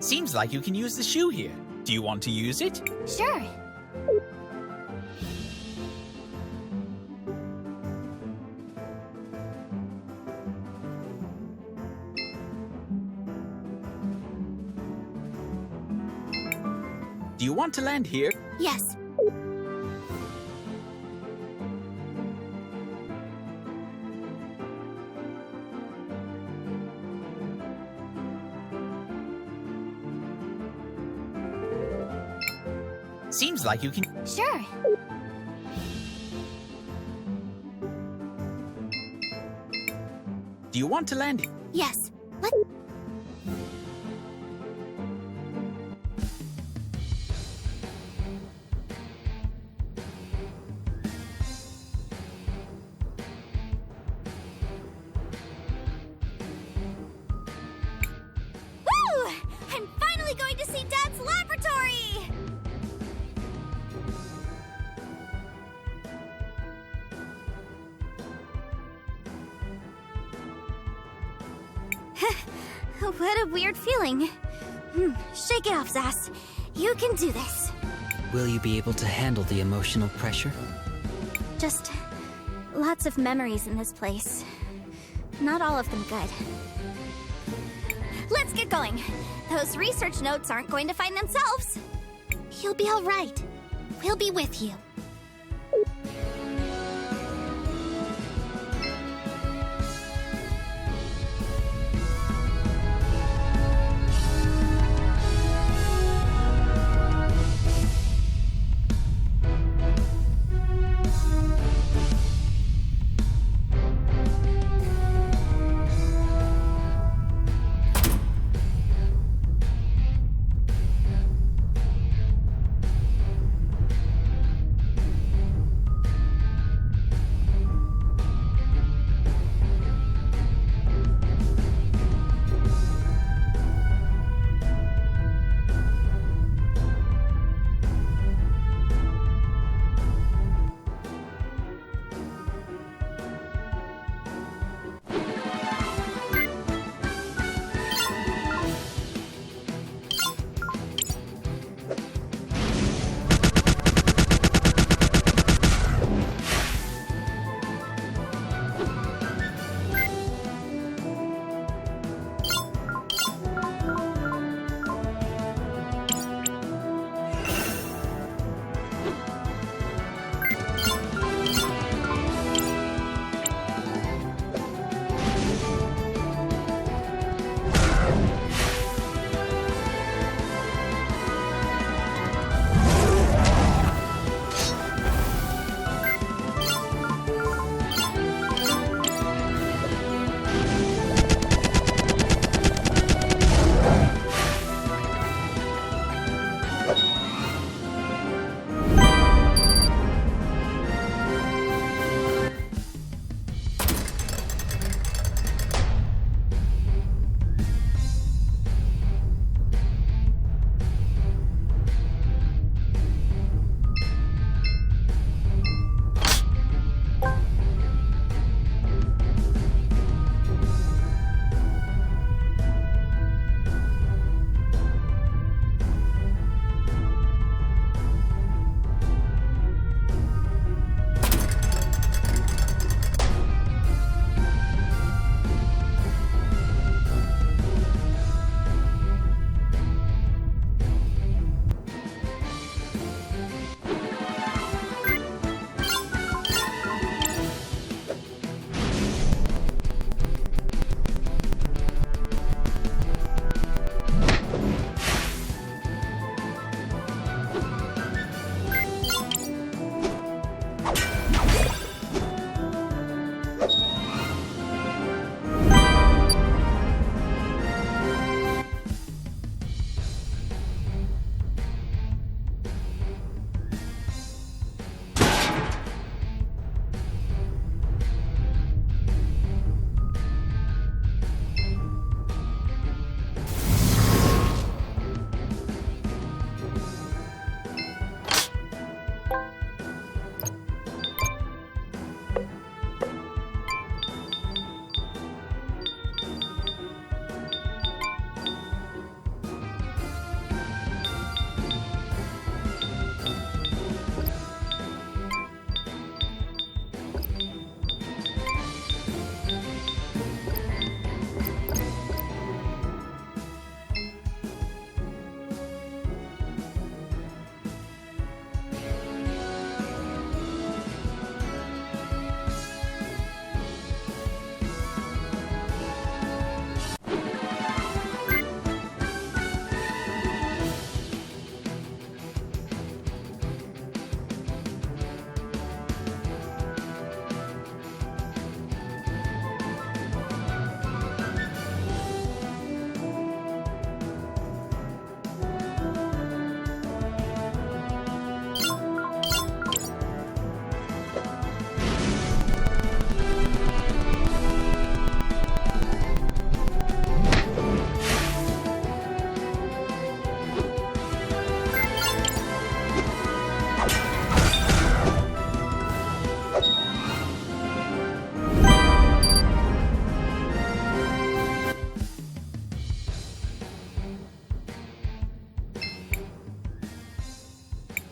Seems like you can use the shoe here. Do you want to use it? Sure. Do you want to land here? Yes. Seems like you can... Sure. Do you want to land? Yes. What? Woo! I'm finally going to see Dad's laboratory! What a weird feeling. Shake it off, Zas. You can do this. Will you be able to handle the emotional pressure? Just lots of memories in this place. Not all of them good. Let's get going. Those research notes aren't going to find themselves. You'll be all right. We'll be with you.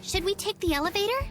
Should we take the elevator?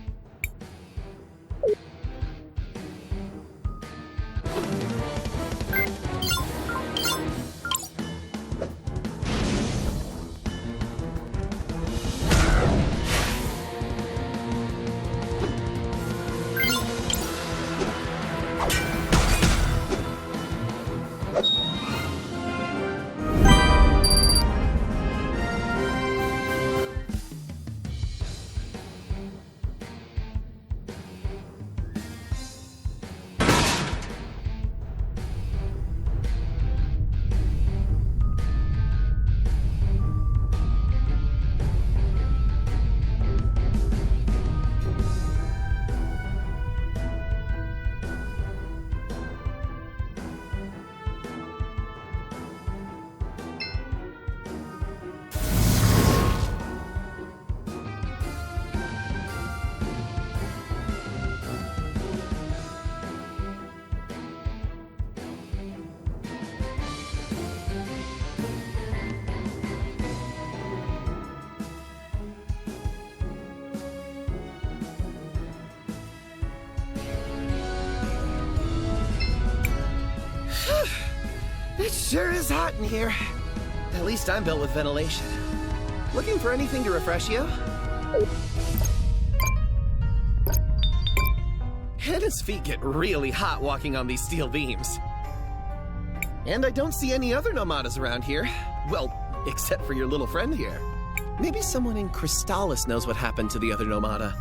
It sure is hot in here. At least I'm built with ventilation. Looking for anything to refresh you? Hannah's feet get really hot walking on these steel beams. And I don't see any other nomadas around here. Well, except for your little friend here. Maybe someone in Crystallis knows what happened to the other nomada.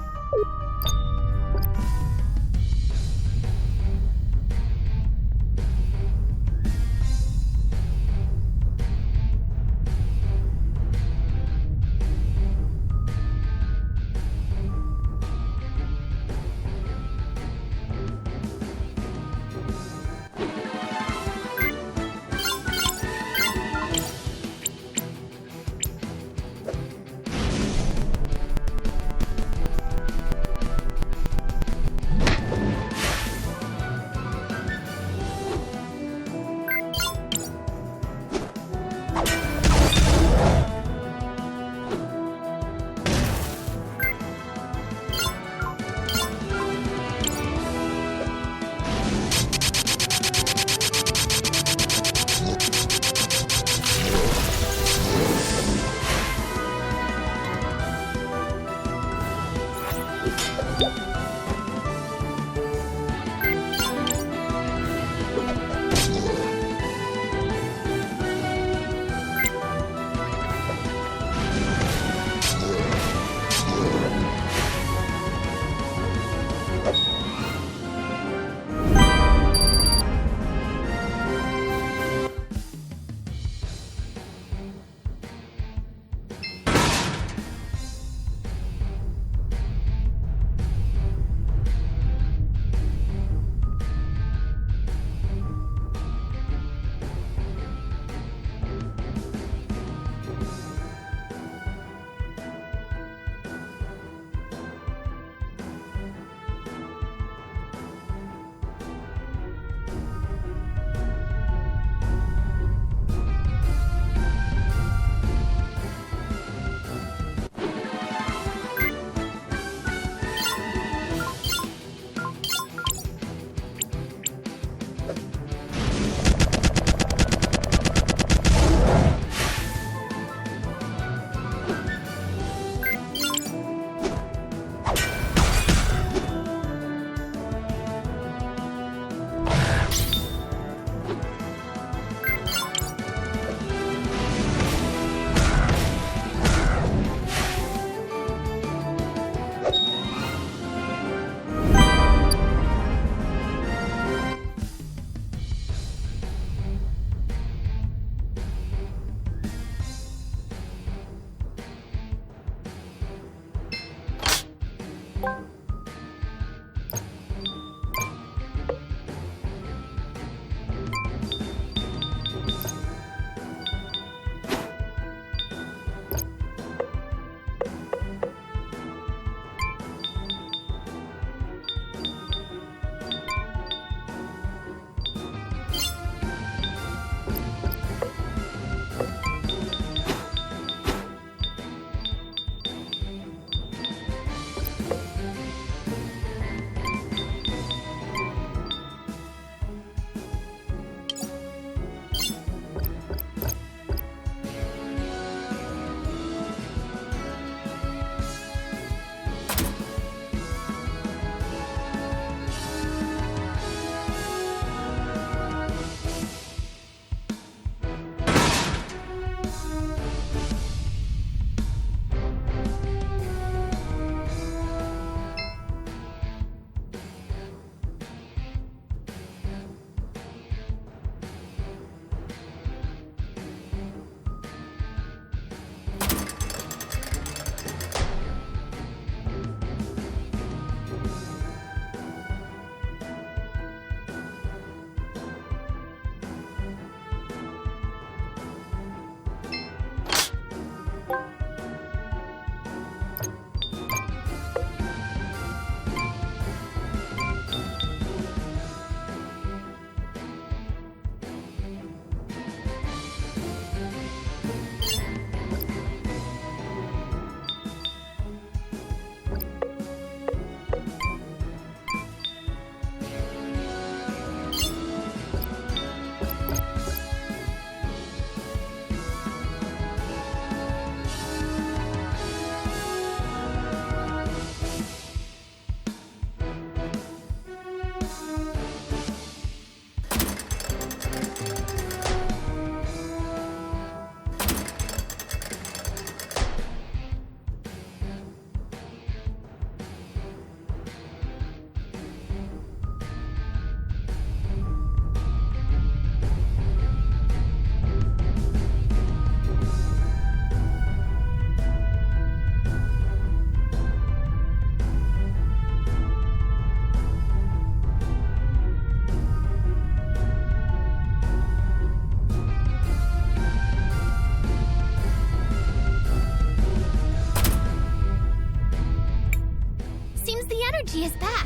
is back.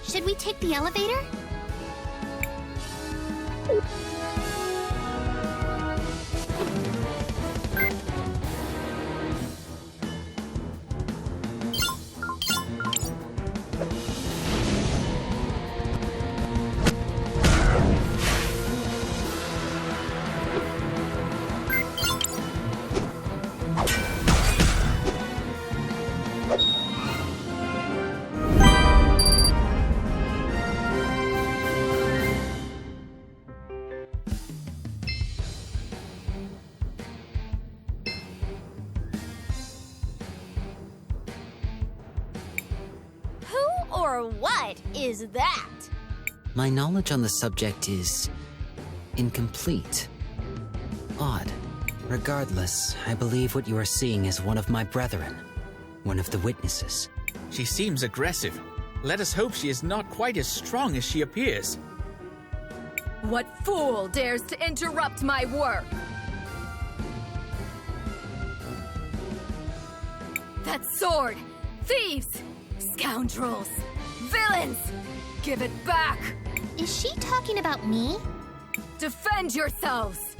Should we take the elevator? Or what is that? My knowledge on the subject is incomplete. Odd. Regardless, I believe what you are seeing is one of my brethren. One of the witnesses. She seems aggressive. Let us hope she is not quite as strong as she appears. What fool dares to interrupt my work? That sword! Thieves! Scoundrels! Villains! Give it back! Is she talking about me? Defend yourselves!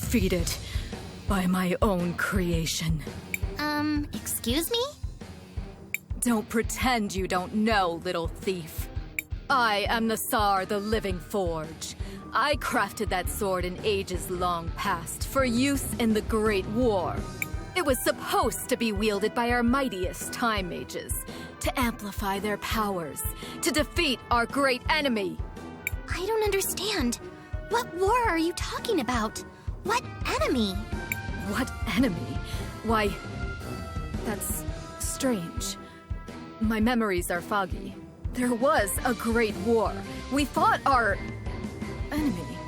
defeated by my own creation. Excuse me? Don't pretend you don't know, little thief. I am the Tsar, the Living Forge. I crafted that sword in ages long past for use in the Great War. It was supposed to be wielded by our mightiest Time Mages, to amplify their powers, to defeat our great enemy. I don't understand. What war are you talking about? What enemy? What enemy? Why, that's strange. My memories are foggy. There was a great war. We fought our enemy.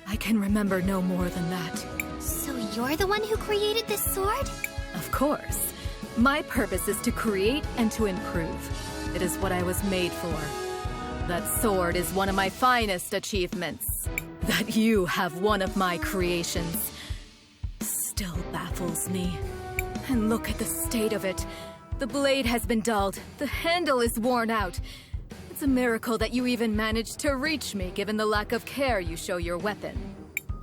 I can remember no more than that. So you're the one who created this sword? Of course. My purpose is to create and to improve. It is what I was made for. That sword is one of my finest achievements. That you have one of my creations still baffles me. And look at the state of it. The blade has been dulled. The handle is worn out. It's a miracle that you even managed to reach me, given the lack of care you show your weapon.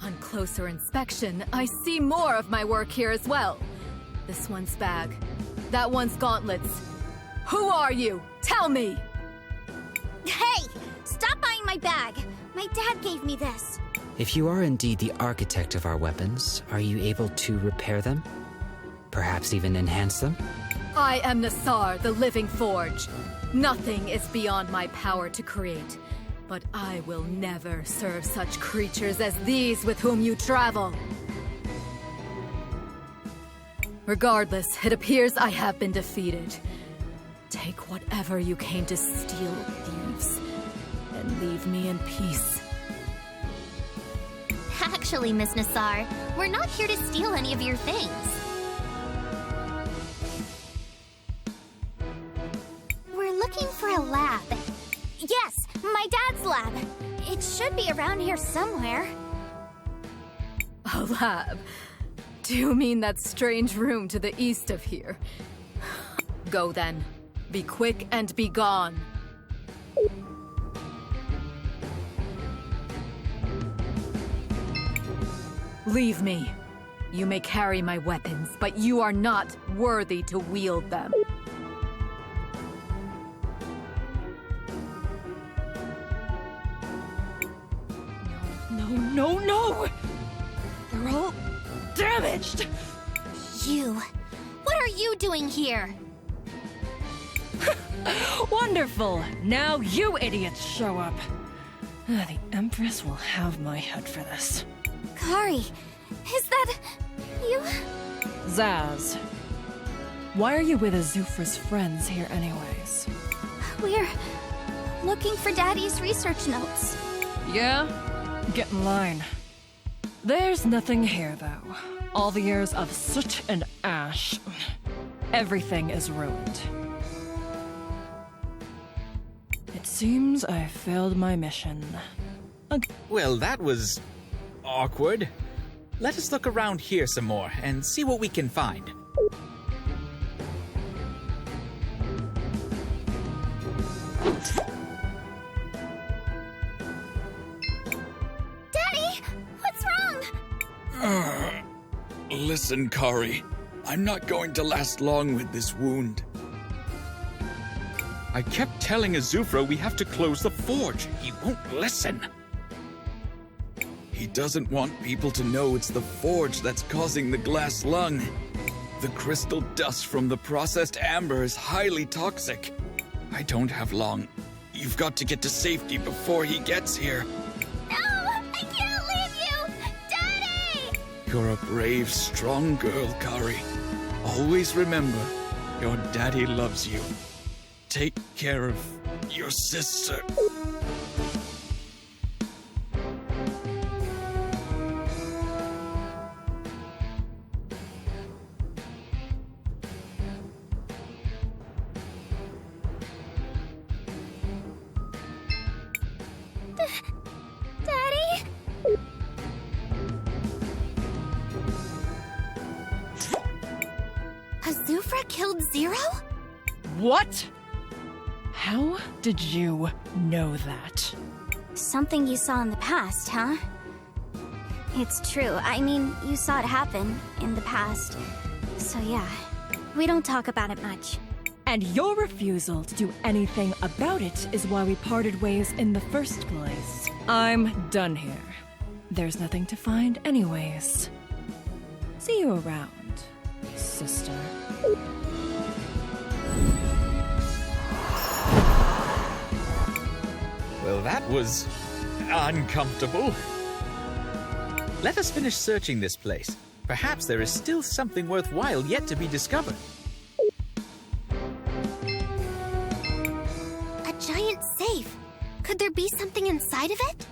On closer inspection, I see more of my work here as well. This one's bag. That one's gauntlets. Who are you? Tell me! Hey! Stop buying my bag! My dad gave me this. If you are indeed the architect of our weapons, are you able to repair them? Perhaps even enhance them? I am the Tsar, the Living Forge. Nothing is beyond my power to create. But I will never serve such creatures as these with whom you travel. Regardless, it appears I have been defeated. Take whatever you came to steal, thieves, and leave me in peace. Actually, Miss Nassar, we're not here to steal any of your things. We're looking for a lab. Yes, my dad's lab. It should be around here somewhere. A lab? Do you mean that strange room to the east of here? Go then. Be quick and be gone. Leave me. You may carry my weapons, but you are not worthy to wield them. No! They're all damaged! You. What are you doing here? Wonderful! Now you idiots show up. The Empress will have my head for this. Kari, is that you? Zaz, why are you with Azufra's friends here anyways? We're looking for Daddy's research notes. Yeah? Get in line. There's nothing here, though. All the years of soot and ash. Everything is ruined. It seems I failed my mission. Well, that was awkward. Let us look around here some more and see what we can find. Daddy, what's wrong? Listen, Kari. I'm not going to last long with this wound. I kept telling Azufra we have to close the forge. He won't listen. He doesn't want people to know it's the forge that's causing the glass lung. The crystal dust from the processed amber is highly toxic. I don't have long. You've got to get to safety before he gets here. No, I can't leave you! Daddy! You're a brave, strong girl, Kari. Always remember, your daddy loves you. Take care of your sister. Daddy? Azufra killed Zero? What? How did you know that? Something you saw in the past, huh? It's true. I mean, you saw it happen in the past. So yeah, we don't talk about it much. And your refusal to do anything about it is why we parted ways in the first place. I'm done here. There's nothing to find anyways. See you around, sister. Well, that was uncomfortable. Let us finish searching this place. Perhaps there is still something worthwhile yet to be discovered. A giant safe. Could there be something inside of it?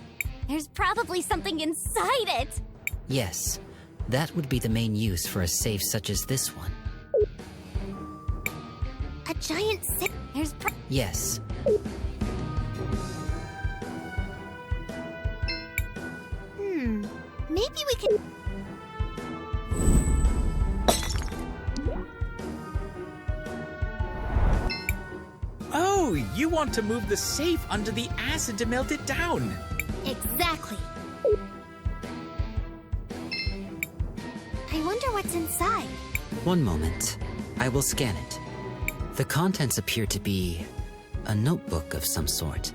There's probably something inside it. Yes, that would be the main use for a safe such as this one. A giant safe. Yes. Maybe we can... Oh, you want to move the safe under the acid to melt it down. Exactly. I wonder what's inside. One moment. I will scan it. The contents appear to be a notebook of some sort.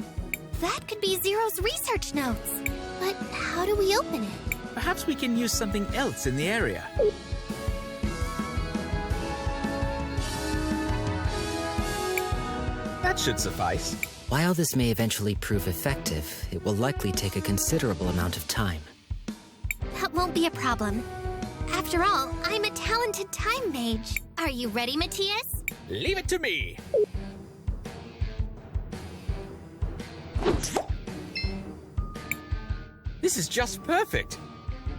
That could be Zero's research notes. But how do we open it? Perhaps we can use something else in the area. That should suffice. While this may eventually prove effective, it will likely take a considerable amount of time. That won't be a problem. After all, I'm a talented Time Mage. Are you ready, Matthias? Leave it to me. This is just perfect.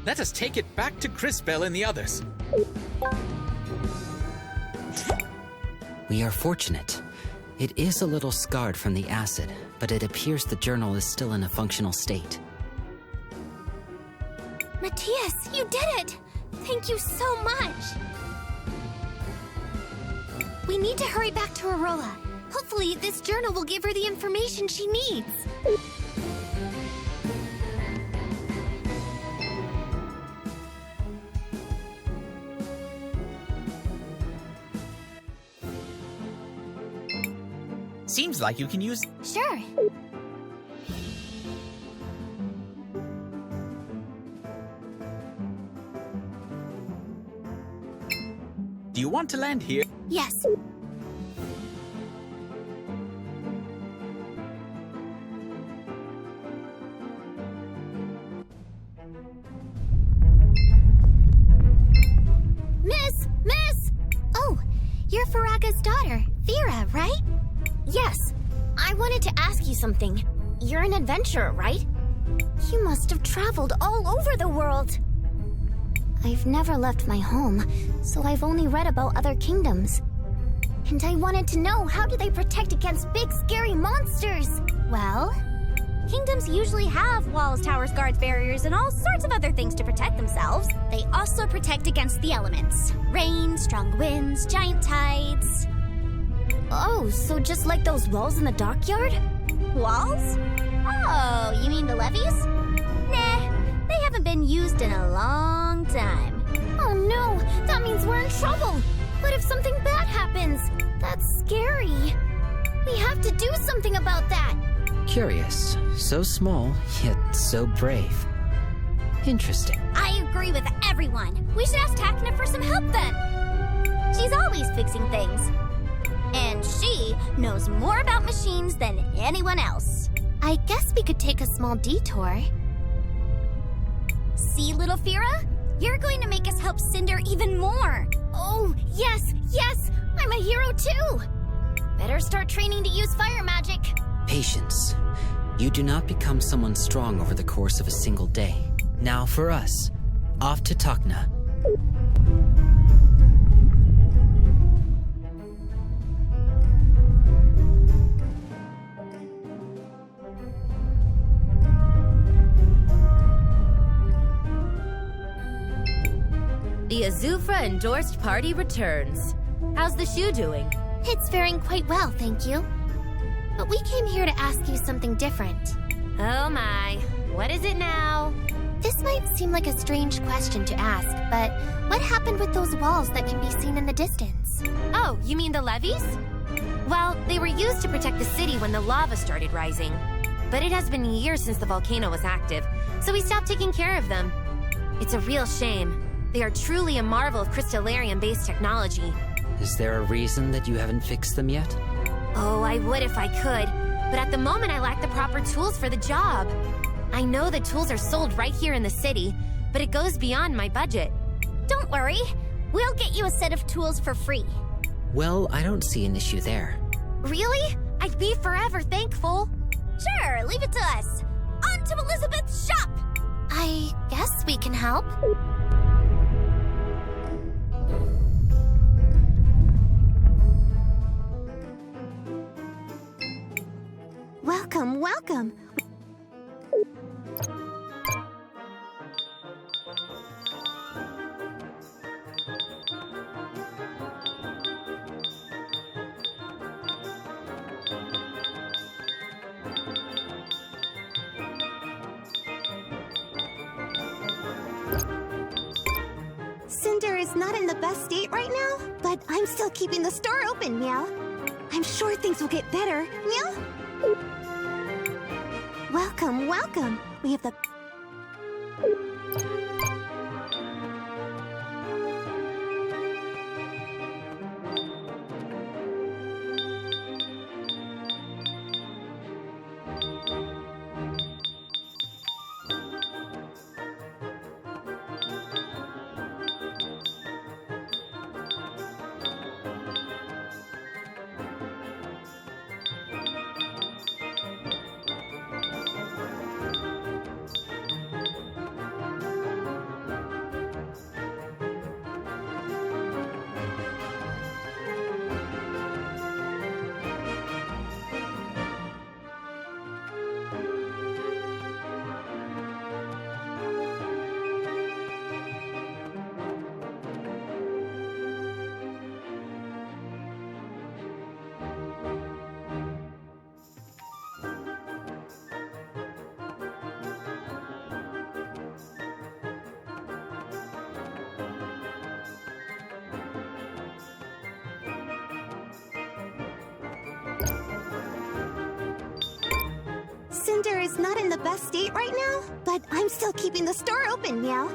Let us take it back to Crisbell and the others. We are fortunate. It is a little scarred from the acid, but it appears the journal is still in a functional state. Matthias, you did it! Thank you so much! We need to hurry back to Aroa. Hopefully, this journal will give her the information she needs. Seems like you can use... Sure. Do you want to land here? Yes. Miss! Oh, you're Faraga's daughter, Vera, right? Yes. I wanted to ask you something. You're an adventurer, right? You must have traveled all over the world. I've never left my home, so I've only read about other kingdoms. And I wanted to know, how do they protect against big, scary monsters? Well, kingdoms usually have walls, towers, guards, barriers, and all sorts of other things to protect themselves. They also protect against the elements. Rain, strong winds, giant tides. Oh, so just like those walls in the dockyard? Walls? Oh, you mean the levees? Nah, they haven't been used in a long time. Oh no, that means we're in trouble. What if something bad happens? That's scary. We have to do something about that. Curious. So small, yet so brave. Interesting. I agree with everyone. We should ask Takna for some help then. She's always fixing things. And she knows more about machines than anyone else. I guess we could take a small detour. See, little Fira? You're going to make us help Cinder even more. Oh, yes! I'm a hero too! Better start training to use fire magic. Patience. You do not become someone strong over the course of a single day. Now for us. Off to Takna. The Azufra-endorsed party returns. How's the shoe doing? It's faring quite well, thank you. but we came here to ask you something different. Oh my. What is it now? This might seem like a strange question to ask, but what happened with those walls that can be seen in the distance? Oh, you mean the levees? Well, they were used to protect the city when the lava started rising. But it has been years since the volcano was active, so we stopped taking care of them. It's a real shame. They are truly a marvel of crystallarium-based technology. Is there a reason that you haven't fixed them yet? Oh, I would if I could, but at the moment I lack the proper tools for the job. I know the tools are sold right here in the city, but it goes beyond my budget. Don't worry, we'll get you a set of tools for free. Well, I don't see an issue there. Really? I'd be forever thankful. Sure, leave it to us. On to Elizabeth's shop! I guess we can help. Welcome, welcome. Cinder is not in the best state right now, but I'm still keeping the store open, Meow. I'm sure things will get better, Meow. Welcome, welcome. We have the... Cinder is not in the best state right now, but I'm still keeping the store open, Meow.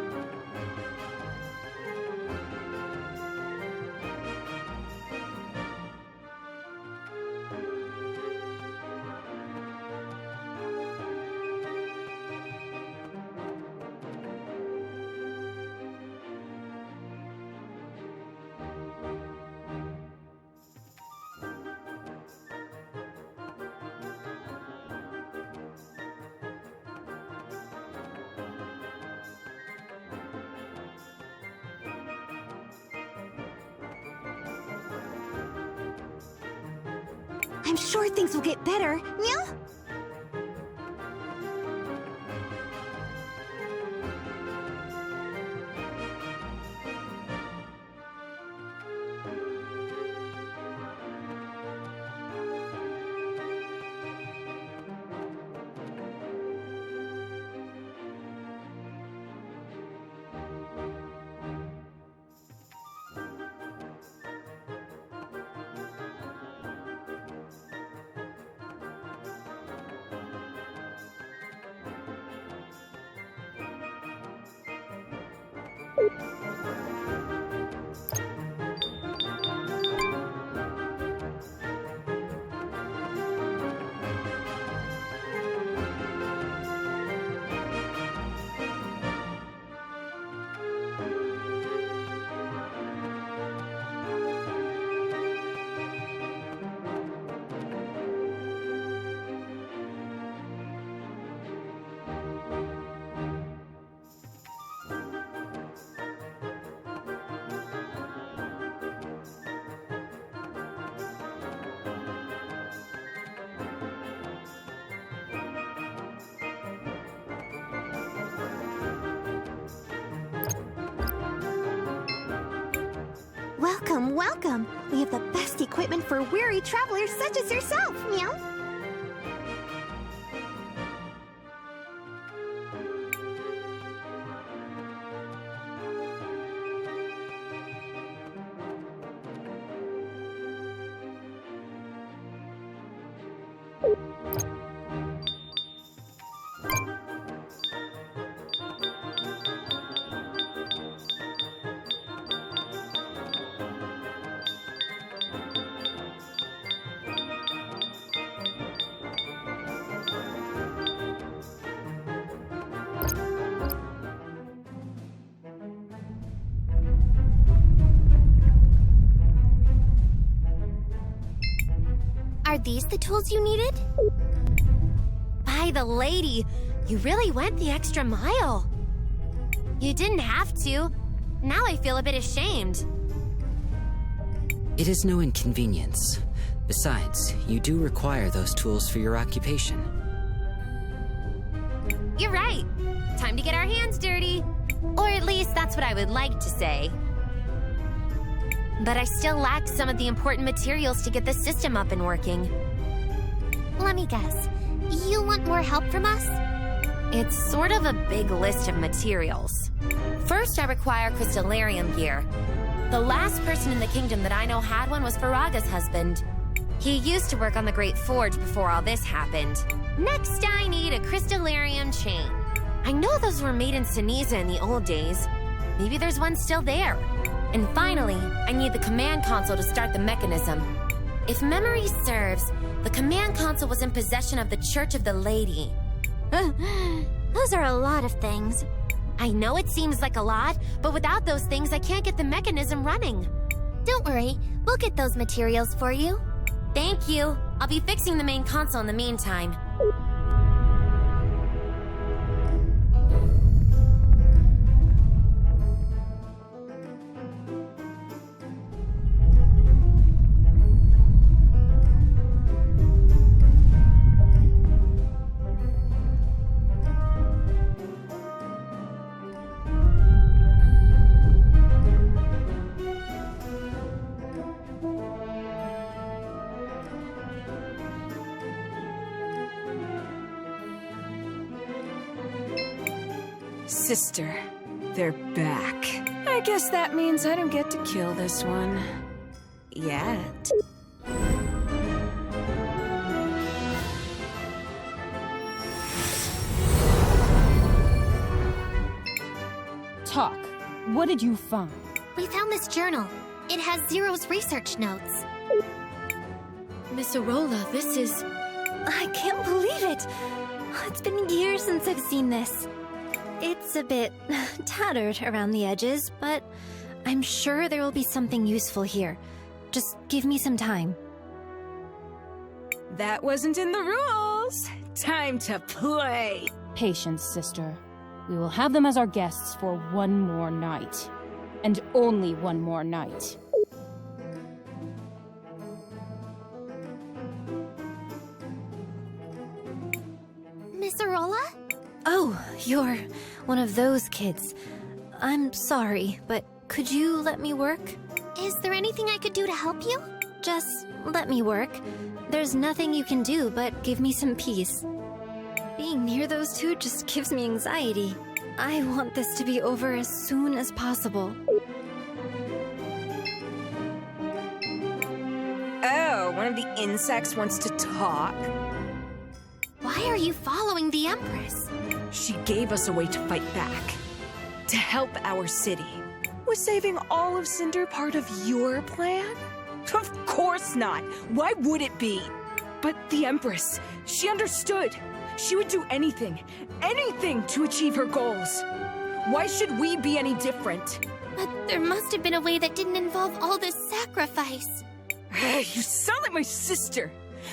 I'm sure things will get better, Meow. Welcome, welcome. We have the best equipment for weary travelers such as yourself, Meow. Are these the tools you needed? By the lady, you really went the extra mile. You didn't have to. Now I feel a bit ashamed. It is no inconvenience. Besides, you do require those tools for your occupation. You're right. Time to get our hands dirty. Or at least that's what I would like to say. But I still lack some of the important materials to get the system up and working. Let me guess. You want more help from us? It's sort of a big list of materials. First, I require crystallarium gear. The last person in the kingdom that I know had one was Faraga's husband. He used to work on the Great Forge before all this happened. Next, I need a crystallarium chain. I know those were made in Sinisa in the old days. Maybe there's one still there. And finally, I need the command console to start the mechanism. If memory serves, the command console was in possession of the Church of the Lady. Those are a lot of things. I know it seems like a lot, but without those things, I can't get the mechanism running. Don't worry, we'll get those materials for you. Thank you. I'll be fixing the main console in the meantime. Sister, they're back. I guess that means I don't get to kill this one. Yet. Talk. What did you find? We found this journal. It has Zero's research notes. Miss Arola, this is... I can't believe it. It's been years since I've seen this. It's a bit tattered around the edges, but I'm sure there will be something useful here. Just give me some time. That wasn't in the rules. Time to play. Patience, sister. We will have them as our guests for one more night. And only one more night. Miss Arola? Oh, you're one of those kids. I'm sorry, but could you let me work? Is there anything I could do to help you? Just let me work. There's nothing you can do but give me some peace. Being near those two just gives me anxiety. I want this to be over as soon as possible. Oh, one of the insects wants to talk? Why are you following the Empress? She gave us a way to fight back. To help our city. Was saving all of Cinder part of your plan? Of course not! Why would it be? But the Empress, she understood. She would do anything to achieve her goals. Why should we be any different? But there must have been a way that didn't involve all this sacrifice. You sound like my sister.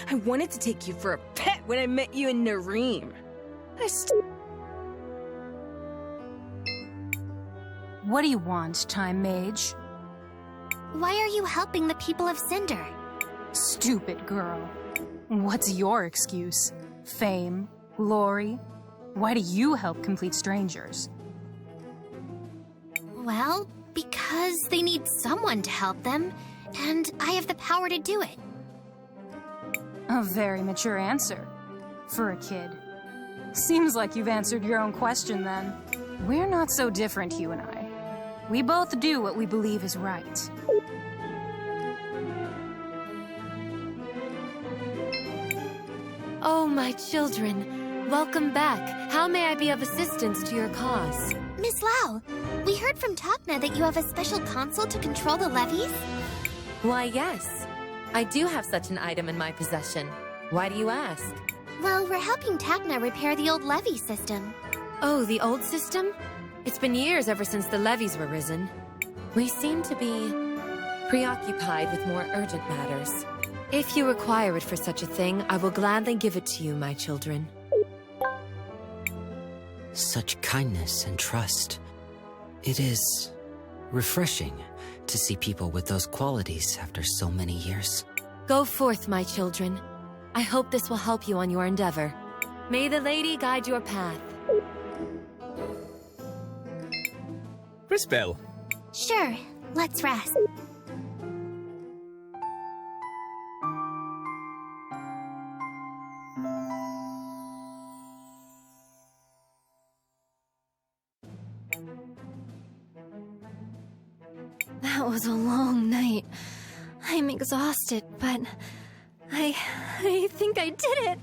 I wanted to take you for a pet when I met you in Nareem. What do you want, Time Mage? Why are you helping the people of Cinder? Stupid girl. What's your excuse? Fame? Glory? Why do you help complete strangers? Well, because they need someone to help them, and I have the power to do it. A very mature answer. For a kid. Seems like you've answered your own question then. We're not so different, you and I. We both do what we believe is right. Oh, my children. Welcome back. How may I be of assistance to your cause? Miss Lau, we heard from Takna that you have a special console to control the levies? Why, yes. I do have such an item in my possession. Why do you ask? Well, we're helping Takna repair the old levy system. Oh, the old system? It's been years ever since the levies were risen. We seem to be preoccupied with more urgent matters. If you require it for such a thing, I will gladly give it to you, my children. Such kindness and trust. It is refreshing to see people with those qualities after so many years. Go forth, my children. I hope this will help you on your endeavor. May the lady guide your path. Crisbell. Sure, let's rest. That was a long night. I'm exhausted, but I think I did it.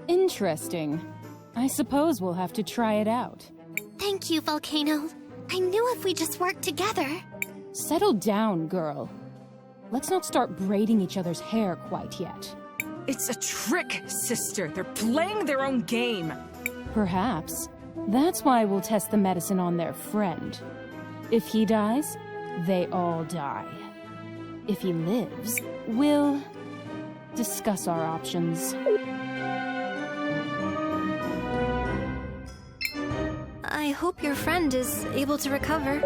Interesting. I suppose we'll have to try it out. Thank you, Volcano. I knew if we just worked together. Settle down, girl. Let's not start braiding each other's hair quite yet. It's a trick, sister. They're playing their own game. Perhaps. That's why we'll test the medicine on their friend. If he dies, they all die. If he lives, we'll discuss our options. I hope your friend is able to recover.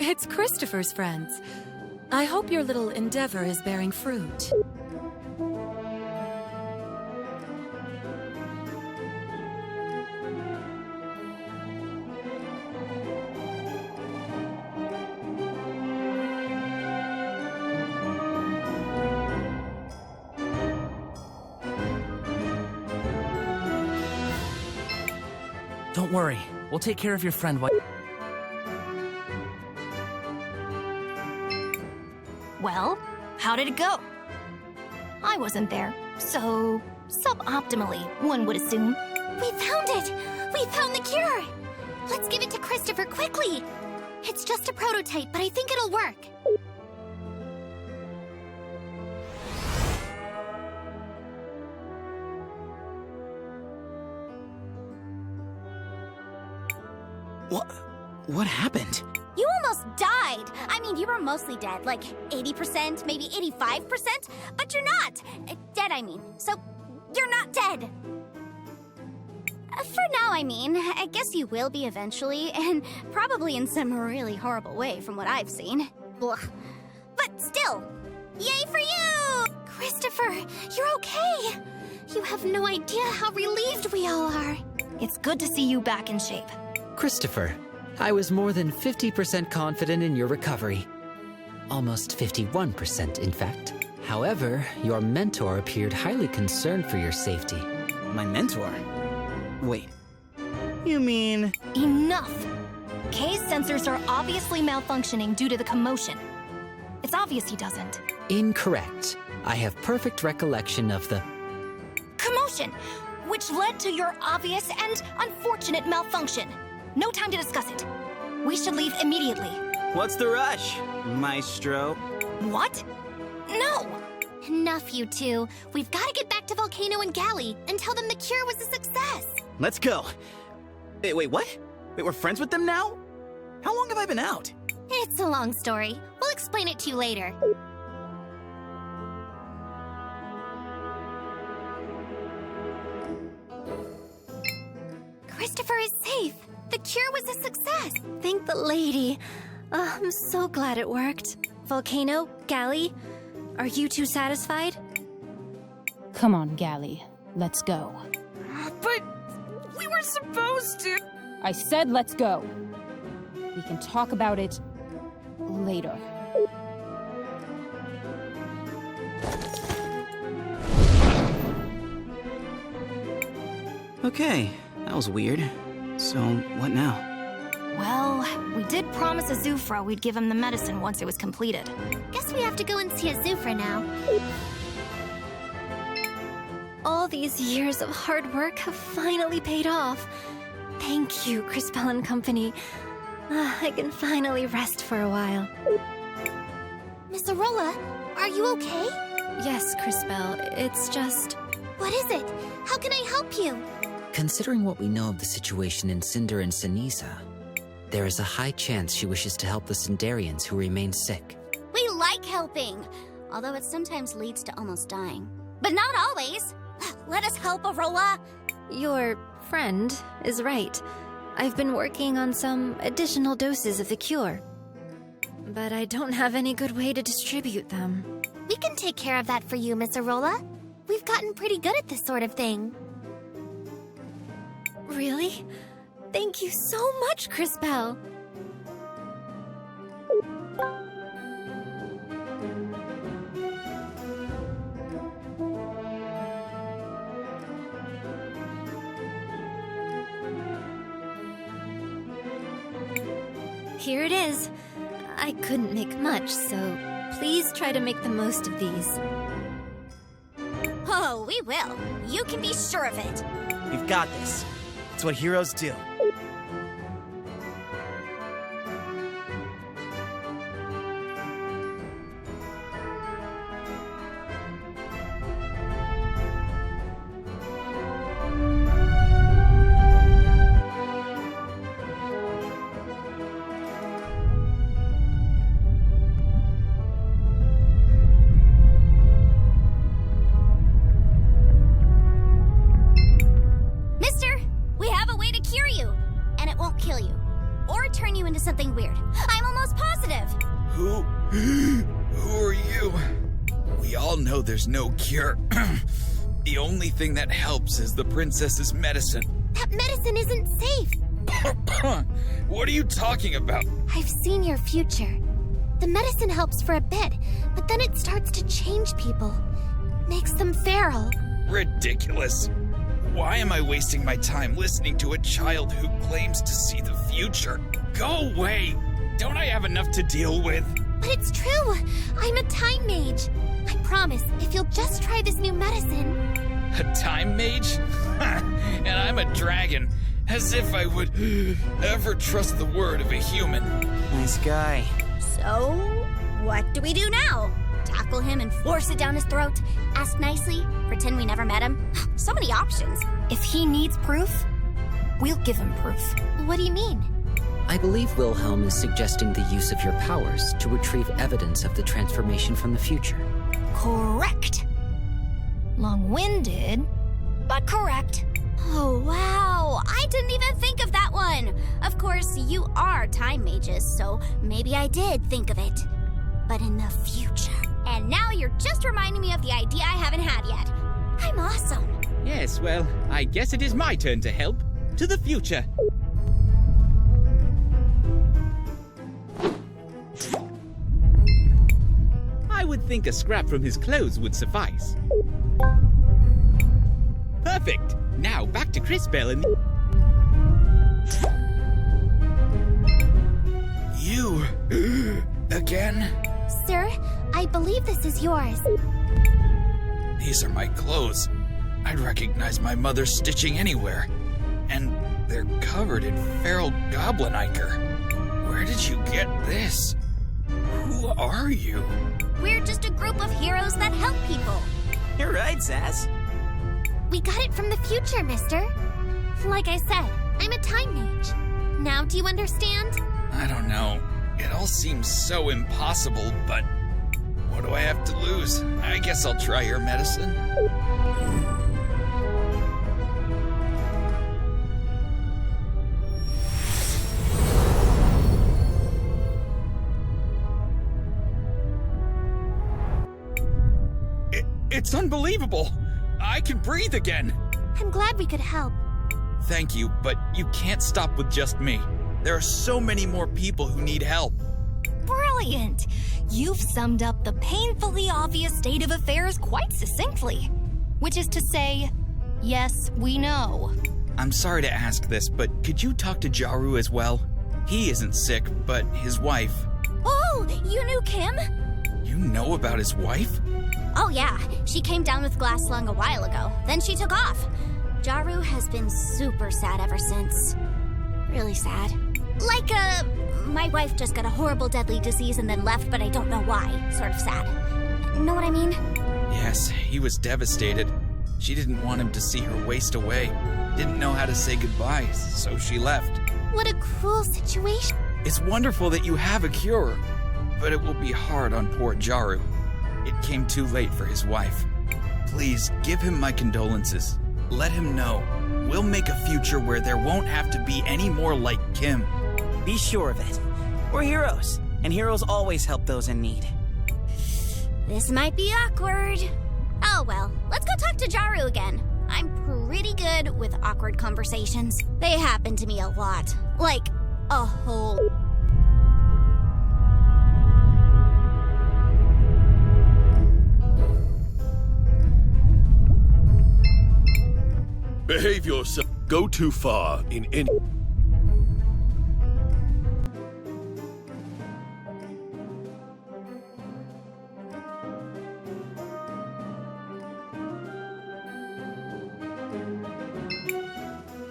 It's Christopher's friends. I hope your little endeavor is bearing fruit. Don't worry. We'll take care of your friend while... Well, how did it go? I wasn't there, so suboptimally, one would assume. We found it! We found the cure! Let's give it to Christopher quickly! It's just a prototype, but I think it'll work. What happened? You almost died! I mean, you were mostly dead, like 80%, maybe 85%, but you're not! Dead, I mean. So, you're not dead! For now, I mean. I guess you will be eventually, and probably in some really horrible way from what I've seen. Blah. But still, yay for you! Christopher, you're okay! You have no idea how relieved we all are. It's good to see you back in shape. Christopher, I was more than 50% confident in your recovery. Almost 51%, in fact. However, your mentor appeared highly concerned for your safety. My mentor? Wait. You mean... Enough! Kay's sensors are obviously malfunctioning due to the commotion. It's obvious he doesn't. Incorrect. I have perfect recollection of the... commotion, which led to your obvious and unfortunate malfunction. No time to discuss it. We should leave immediately. What's the rush, Maestro? What? No! Enough, you two. We've got to get back to Volcano and Galley and tell them the cure was a success. let's go. Wait, what? Wait, we're friends with them now? How long have I been out? It's a long story. We'll explain it to you later. Christopher is safe. The cure was a success. Thank the lady. I'm so glad it worked. Volcano, Gally, are you two satisfied? Come on, Gally. Let's go. But we were supposed to. I said let's go. We can talk about it later. Okay, that was weird. So, what now? Well, we did promise Azufra we'd give him the medicine once it was completed. Guess we have to go and see Azufra now. All these years of hard work have finally paid off. Thank you, Crisbell and Company. I can finally rest for a while. Miss Arola, are you okay? Yes, Crisbell, it's just... What is it? How can I help you? Considering what we know of the situation in Cinder and Sinisa, there is a high chance she wishes to help the Cinderians who remain sick. We like helping, although it sometimes leads to almost dying. But not always. Let us help, Arola. Your friend is right. I've been working on some additional doses of the cure. But I don't have any good way to distribute them. We can take care of that for you, Miss Arola. We've gotten pretty good at this sort of thing. Really? Thank you so much, Crisbell. Here it is. I couldn't make much, so please try to make the most of these. Oh, we will. You can be sure of it. We've got this. It's what heroes do. Something weird. I'm almost positive. Who are you? We all know there's no cure. The only thing that helps is the princess's medicine. That medicine isn't safe. What are you talking about? I've seen your future. The medicine helps for a bit, but then it starts to change people. Makes them feral. Ridiculous. Why am I wasting my time listening to a child who claims to see the future? Go away! Don't I have enough to deal with? But it's true! I'm a Time Mage. I promise, if you'll just try this new medicine... A Time Mage? And I'm a dragon. As if I would ever trust the word of a human. Nice guy. So, what do we do now? Tackle him and force it down his throat? Ask nicely? Pretend we never met him? So many options. If he needs proof, we'll give him proof. What do you mean? I believe Wilhelm is suggesting the use of your powers to retrieve evidence of the transformation from the future. Correct. Long-winded, but correct. Oh, wow. I didn't even think of that one. Of course, you are Time Mages, so maybe I did think of it. But in the future. And now you're just reminding me of the idea I haven't had yet. I'm awesome. Yes, well, I guess it is my turn to help. To the future. I would think a scrap from his clothes would suffice. Perfect! Now back to Crisbell and... You... again? Sir, I believe this is yours. These are my clothes. I'd recognize my mother's stitching anywhere. And they're covered in feral goblin ichor. Where did you get this? Who are you? We're just a group of heroes that help people. You're right, Zaz. We got it from the future, mister. Like I said, I'm a Time Mage. Now do you understand? I don't know. It all seems so impossible, but what do I have to lose? I guess I'll try your medicine. It's unbelievable! I can breathe again! I'm glad we could help. Thank you, but you can't stop with just me. There are so many more people who need help. Brilliant! You've summed up the painfully obvious state of affairs quite succinctly. Which is to say, yes, we know. I'm sorry to ask this, but could you talk to Jaru as well? He isn't sick, but his wife. Oh, you knew Kim? You know about his wife? Oh yeah, she came down with glass lung a while ago. Then she took off. Jaru has been super sad ever since. Really sad. Like, my wife just got a horrible deadly disease and then left, but I don't know why. Sort of sad. Know what I mean? Yes, he was devastated. She didn't want him to see her waste away. Didn't know how to say goodbye, so she left. What a cruel situation. It's wonderful that you have a cure, but it will be hard on poor Jaru. It came too late for his wife. Please, give him my condolences. Let him know. We'll make a future where there won't have to be any more like Kim. Be sure of it. We're heroes, and heroes always help those in need. This might be awkward. Oh well, let's go talk to Jaru again. I'm pretty good with awkward conversations. They happen to me a lot. Like, a whole... Behave yourself. Go too far in any...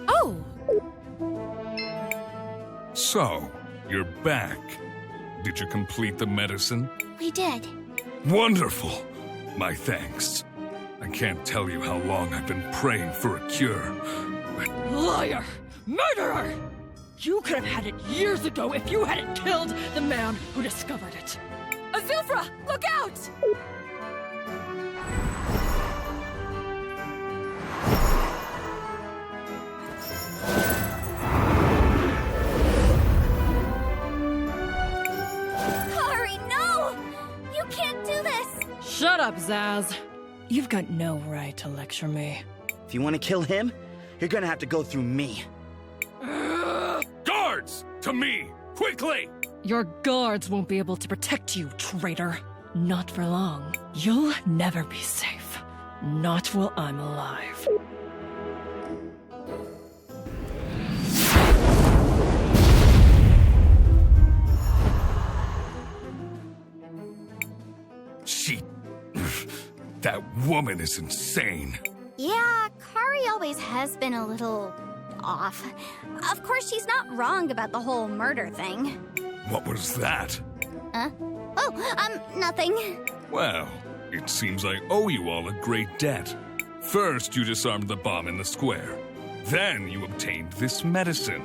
Oh! So, you're back. Did you complete the medicine? We did. Wonderful! My thanks. I can't tell you how long I've been praying for a cure, but... Liar! Murderer! You could have had it years ago if you hadn't killed the man who discovered it. Azufra, look out! Kari, no! You can't do this! Shut up, Zaz. You've got no right to lecture me. If you want to kill him, you're gonna have to go through me. Guards! To me! Quickly! Your guards won't be able to protect you, traitor. Not for long. You'll never be safe. Not while I'm alive. That woman is insane. Yeah, Kari always has been a little... off. Of course, she's not wrong about the whole murder thing. What was that? Huh? Oh, nothing. Well, it seems I owe you all a great debt. First, you disarmed the bomb in the square. Then you obtained this medicine.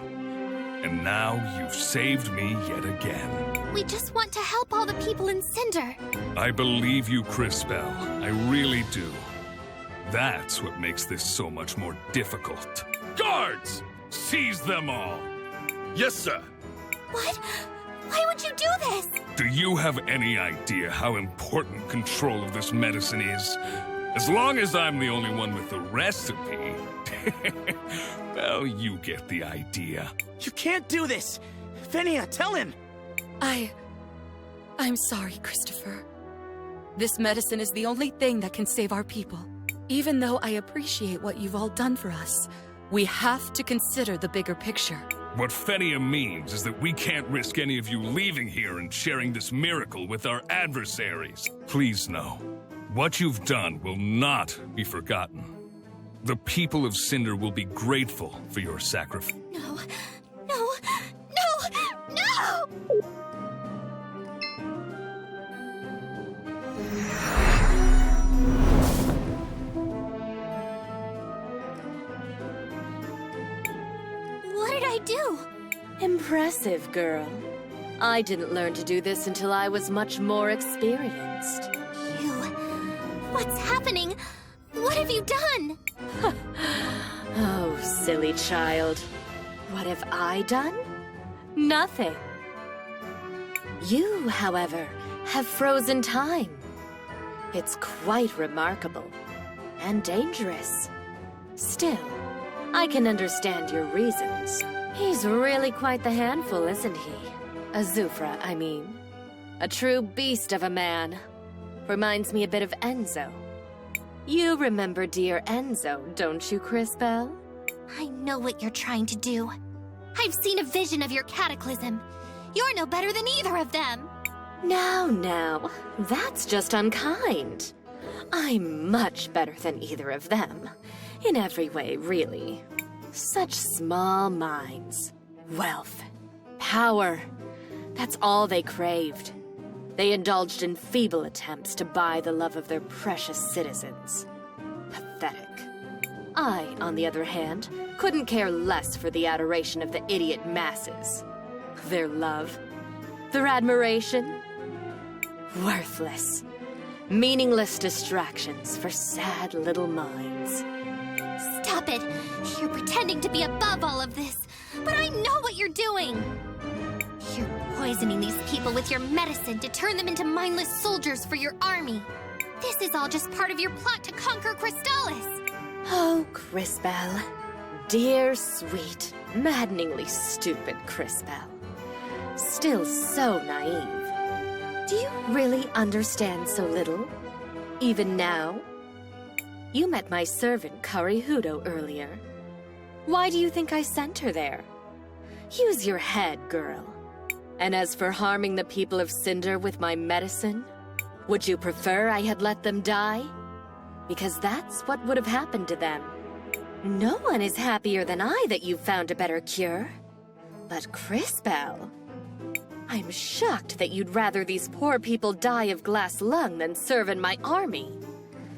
And now you've saved me yet again. We just want to help all the people in Cinder. I believe you, Crisbell. I really do. That's what makes this so much more difficult. Guards! Seize them all! Yes, sir. What? Why would you do this? Do you have any idea how important control of this medicine is? As long as I'm the only one with the recipe, well, you get the idea. You can't do this! Fenia, tell him! I'm sorry, Christopher. This medicine is the only thing that can save our people. Even though I appreciate what you've all done for us, we have to consider the bigger picture. What Fenia means is that we can't risk any of you leaving here and sharing this miracle with our adversaries. Please know, what you've done will not be forgotten. The people of Cinder will be grateful for your sacrifice. No! No! No! No! do? Impressive, girl. I didn't learn to do this until I was much more experienced. What's happening? What have you done? Oh, silly child. What have I done? Nothing. You, however, have frozen time. It's quite remarkable and dangerous. Still, I can understand your reasons. He's really quite the handful, isn't he? Azufra, I mean. A true beast of a man. Reminds me a bit of Enzo. You remember dear Enzo, don't you, Crisbell? I know what you're trying to do. I've seen a vision of your cataclysm. You're no better than either of them. Now, that's just unkind. I'm much better than either of them. In every way, really. Such small minds. Wealth. Power. That's all they craved. They indulged in feeble attempts to buy the love of their precious citizens. Pathetic. I, on the other hand, couldn't care less for the adoration of the idiot masses. Their love. Their admiration. Worthless. Meaningless distractions for sad little minds. Stop it! You're pretending to be above all of this, but I know what you're doing! You're poisoning these people with your medicine to turn them into mindless soldiers for your army. This is all just part of your plot to conquer Crystallis. Oh, Crisbell. Dear, sweet, maddeningly stupid Crisbell. Still so naive. Do you really understand so little? Even now? You met my servant, Karihudo, earlier. Why do you think I sent her there? Use your head, girl. And as for harming the people of Cinder with my medicine, would you prefer I had let them die? Because that's what would have happened to them. No one is happier than I that you've found a better cure. But Crisbell, I'm shocked that you'd rather these poor people die of glass lung than serve in my army.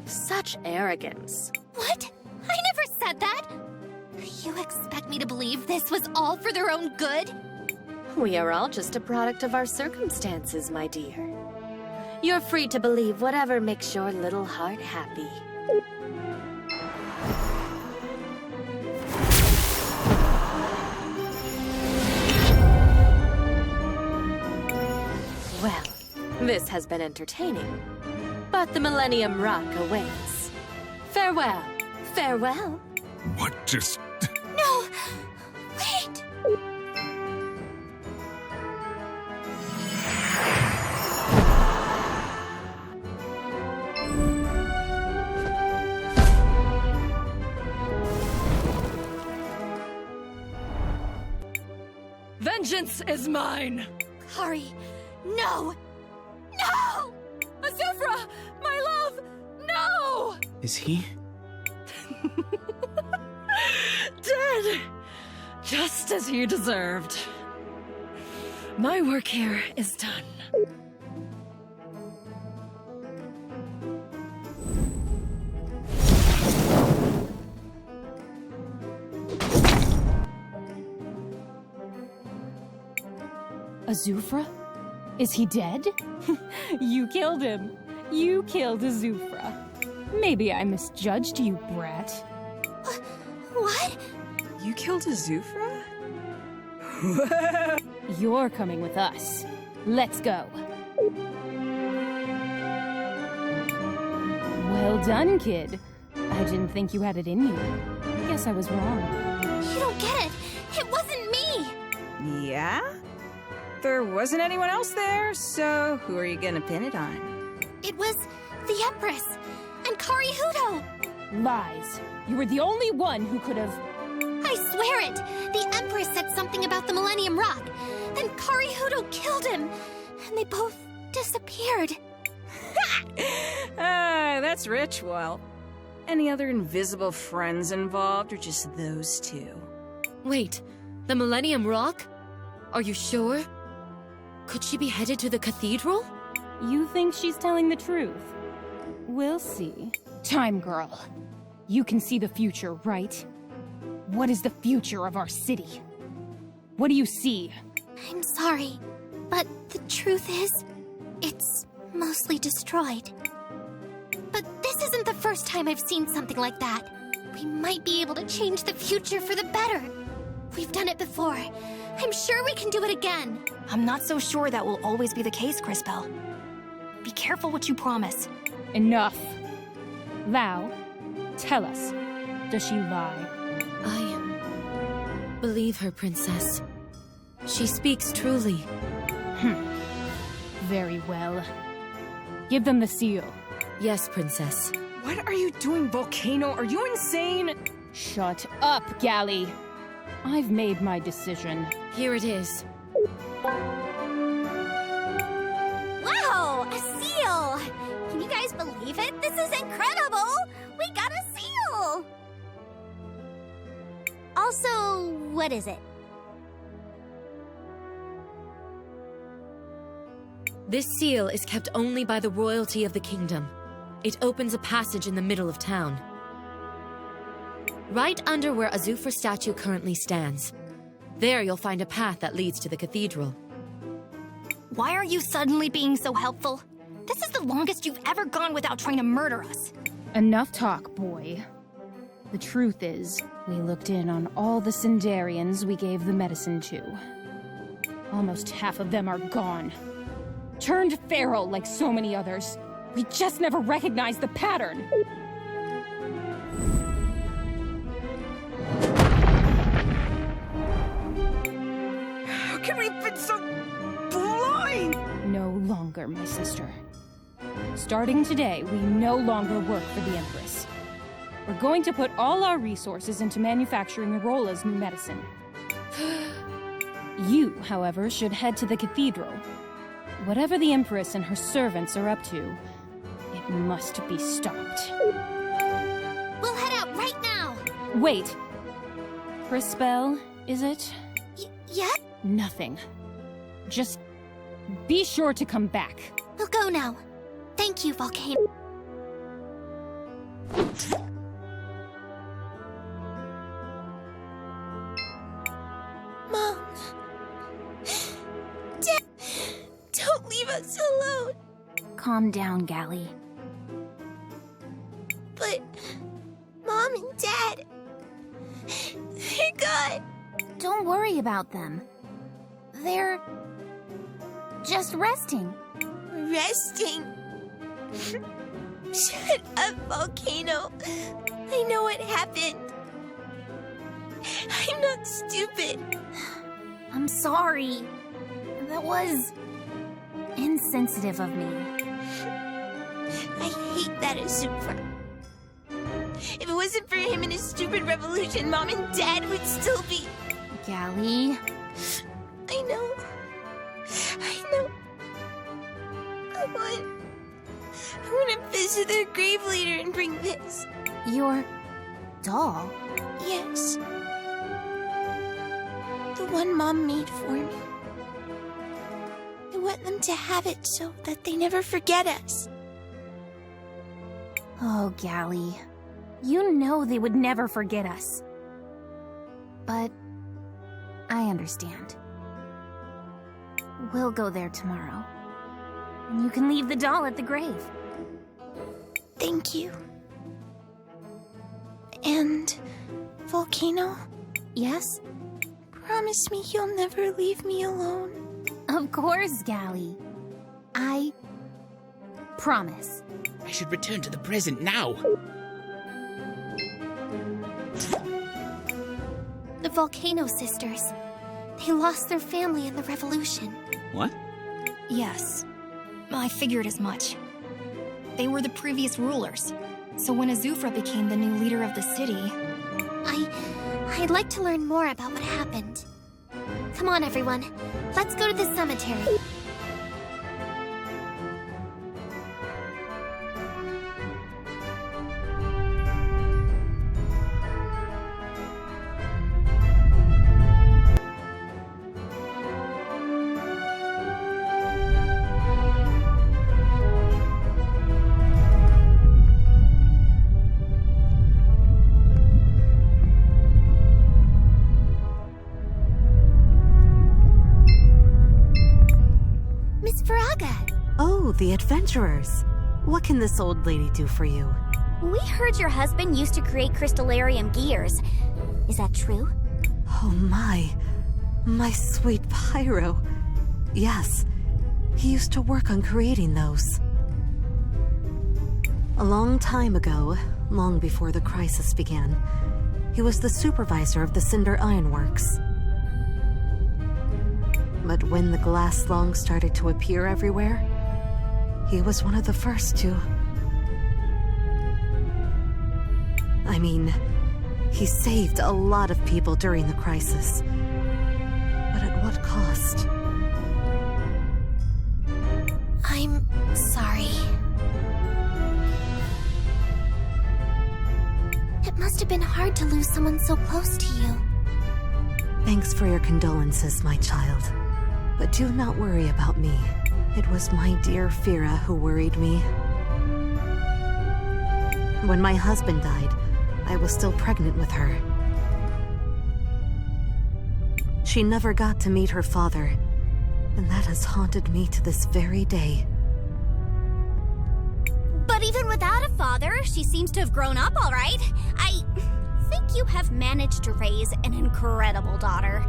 Such arrogance. What? I never said that! You expect me to believe this was all for their own good? We are all just a product of our circumstances, my dear. You're free to believe whatever makes your little heart happy. Well, this has been entertaining. But the Millennium Rock awaits. Farewell. Farewell. What just... No! Wait! Vengeance is mine! Kari, no! No! Azufra! My love! No! Is he? Dead! Just as he deserved. My work here is done. Azufra? Is he dead? You killed him. You killed Azufra. Maybe I misjudged you, brat. What? You killed Azufra? You're coming with us. Let's go. Well done, kid. I didn't think you had it in you. Guess I was wrong. You don't get it. It wasn't me. Yeah? There wasn't anyone else there, so who are you gonna pin it on? It was the Empress and Karihudo. Lies. You were the only one who could have... I swear it! The Empress said something about the Millennium Rock. Then Karihudo killed him, and they both disappeared. That's rich. Well, any other invisible friends involved, or just those two? Wait, the Millennium Rock? Are you sure? Could she be headed to the cathedral? You think she's telling the truth? We'll see. Time Girl. You can see the future, right? What is the future of our city? What do you see? I'm sorry, but the truth is, it's mostly destroyed. But this isn't the first time I've seen something like that. We might be able to change the future for the better. We've done it before. I'm sure we can do it again. I'm not so sure that will always be the case, Crisbell. Be careful what you promise. Enough. Val, tell us, does she lie? Believe her, Princess. She speaks truly. Very well. Give them the seal. Yes, Princess. What are you doing, Volcano? Are you insane? Shut up, Gally. I've made my decision. Here it is. Wow, a seal! Can you guys believe it? This is incredible! We got a seal! Also, what is it? This seal is kept only by the royalty of the kingdom. It opens a passage in the middle of town. Right under where a Azufra statue currently stands. There you'll find a path that leads to the cathedral. Why are you suddenly being so helpful? This is the longest you've ever gone without trying to murder us. Enough talk, boy. The truth is, we looked in on all the Cinderians we gave the medicine to. Almost half of them are gone. Turned feral like so many others. We just never recognized the pattern. How can we have been so blind? No longer, my sister. Starting today, we no longer work for the Empress. We're going to put all our resources into manufacturing Arola's new medicine. You, however, should head to the cathedral. Whatever the Empress and her servants are up to, it must be stopped. We'll head out right now! Wait. Crisbell, is it? Yeah? Nothing. Just be sure to come back. We'll go now. Thank you, Volcano. Mom. Dad, don't leave us alone. Calm down, Gally. But Mom and Dad, they're gone. Don't worry about them. They're just resting. Resting? Shut up, Volcano. I know what happened. I'm not stupid. I'm sorry. That was insensitive of me. I hate that Azufra. If it wasn't for him and his stupid revolution, Mom and Dad would still be... Gally. I know. I want to visit their grave later and bring this. Your doll? Yes. The one Mom made for me. I want them to have it so that they never forget us. Oh, Gally. You know they would never forget us. But I understand. We'll go there tomorrow. And you can leave the doll at the grave. Thank you. And, Volcano? Yes? Promise me you'll never leave me alone. Of course, Gally. I promise. I should return to the present now. The Volcano sisters. They lost their family in the revolution. What? Yes. I figured as much. They were the previous rulers. So when Azufra became the new leader of the city... I'd like to learn more about what happened. Come on, everyone. Let's go to the cemetery. the adventurers. What can this old lady do for you? We heard your husband used to create crystallarium gears. Is that true? Oh my sweet Pyro. Yes, he used to work on creating those. A long time ago, long before the crisis began, he was the supervisor of the Cinder ironworks. But when the glass lung started to appear everywhere, he was one of the first to... I mean, he saved a lot of people during the crisis. But at what cost? I'm sorry. It must have been hard to lose someone so close to you. Thanks for your condolences, my child. But do not worry about me. It was my dear Fira who worried me. When my husband died, I was still pregnant with her. She never got to meet her father, and that has haunted me to this very day. But even without a father, she seems to have grown up all right. I think you have managed to raise an incredible daughter.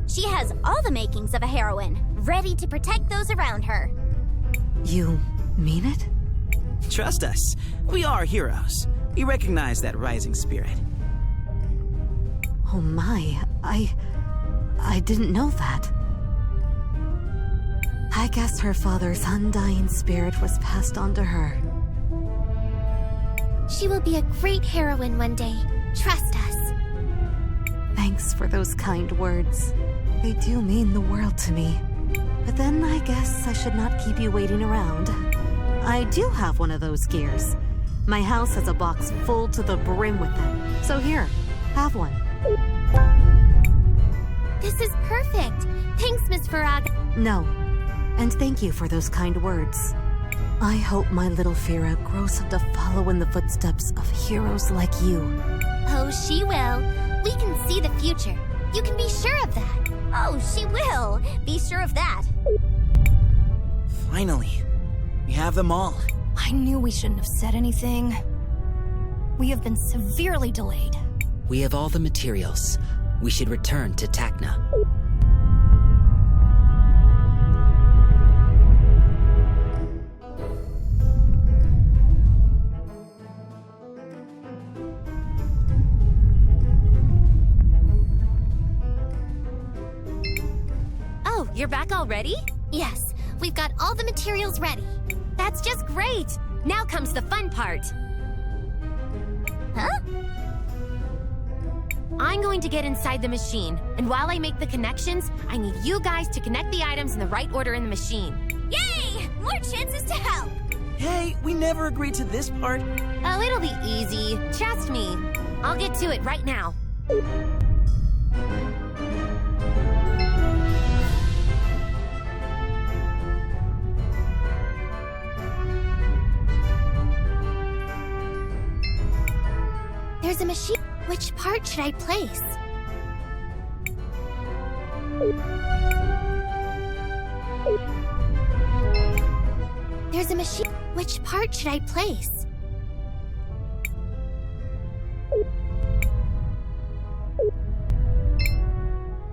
She has all the makings of a heroine, ready to protect those around her. You mean it? Trust us. We are heroes. We recognize that rising spirit. Oh my, I didn't know that. I guess her father's undying spirit was passed on to her. She will be a great heroine one day. Trust us. Thanks for those kind words. They do mean the world to me. But then I guess I should not keep you waiting around. I do have one of those gears. My house has a box full to the brim with them. So here, have one. This is perfect. Thanks, Miss Faraga. No. And thank you for those kind words. I hope my little Fira grows up to follow in the footsteps of heroes like you. Oh, she will. We can see the future. You can be sure of that. Oh, she will. Be sure of that. Finally. We have them all. I knew we shouldn't have said anything. We have been severely delayed. We have all the materials. We should return to Tacna. Oh, you're back already? Yes, we've got all the materials ready. That's just great! Now comes the fun part. Huh? I'm going to get inside the machine, and while I make the connections, I need you guys to connect the items in the right order in the machine. Yay! More chances to help! Hey, we never agreed to this part. Oh, it'll be easy. Trust me. I'll get to it right now. There's a machine. Which part should I place? There's a machine. Which part should I place?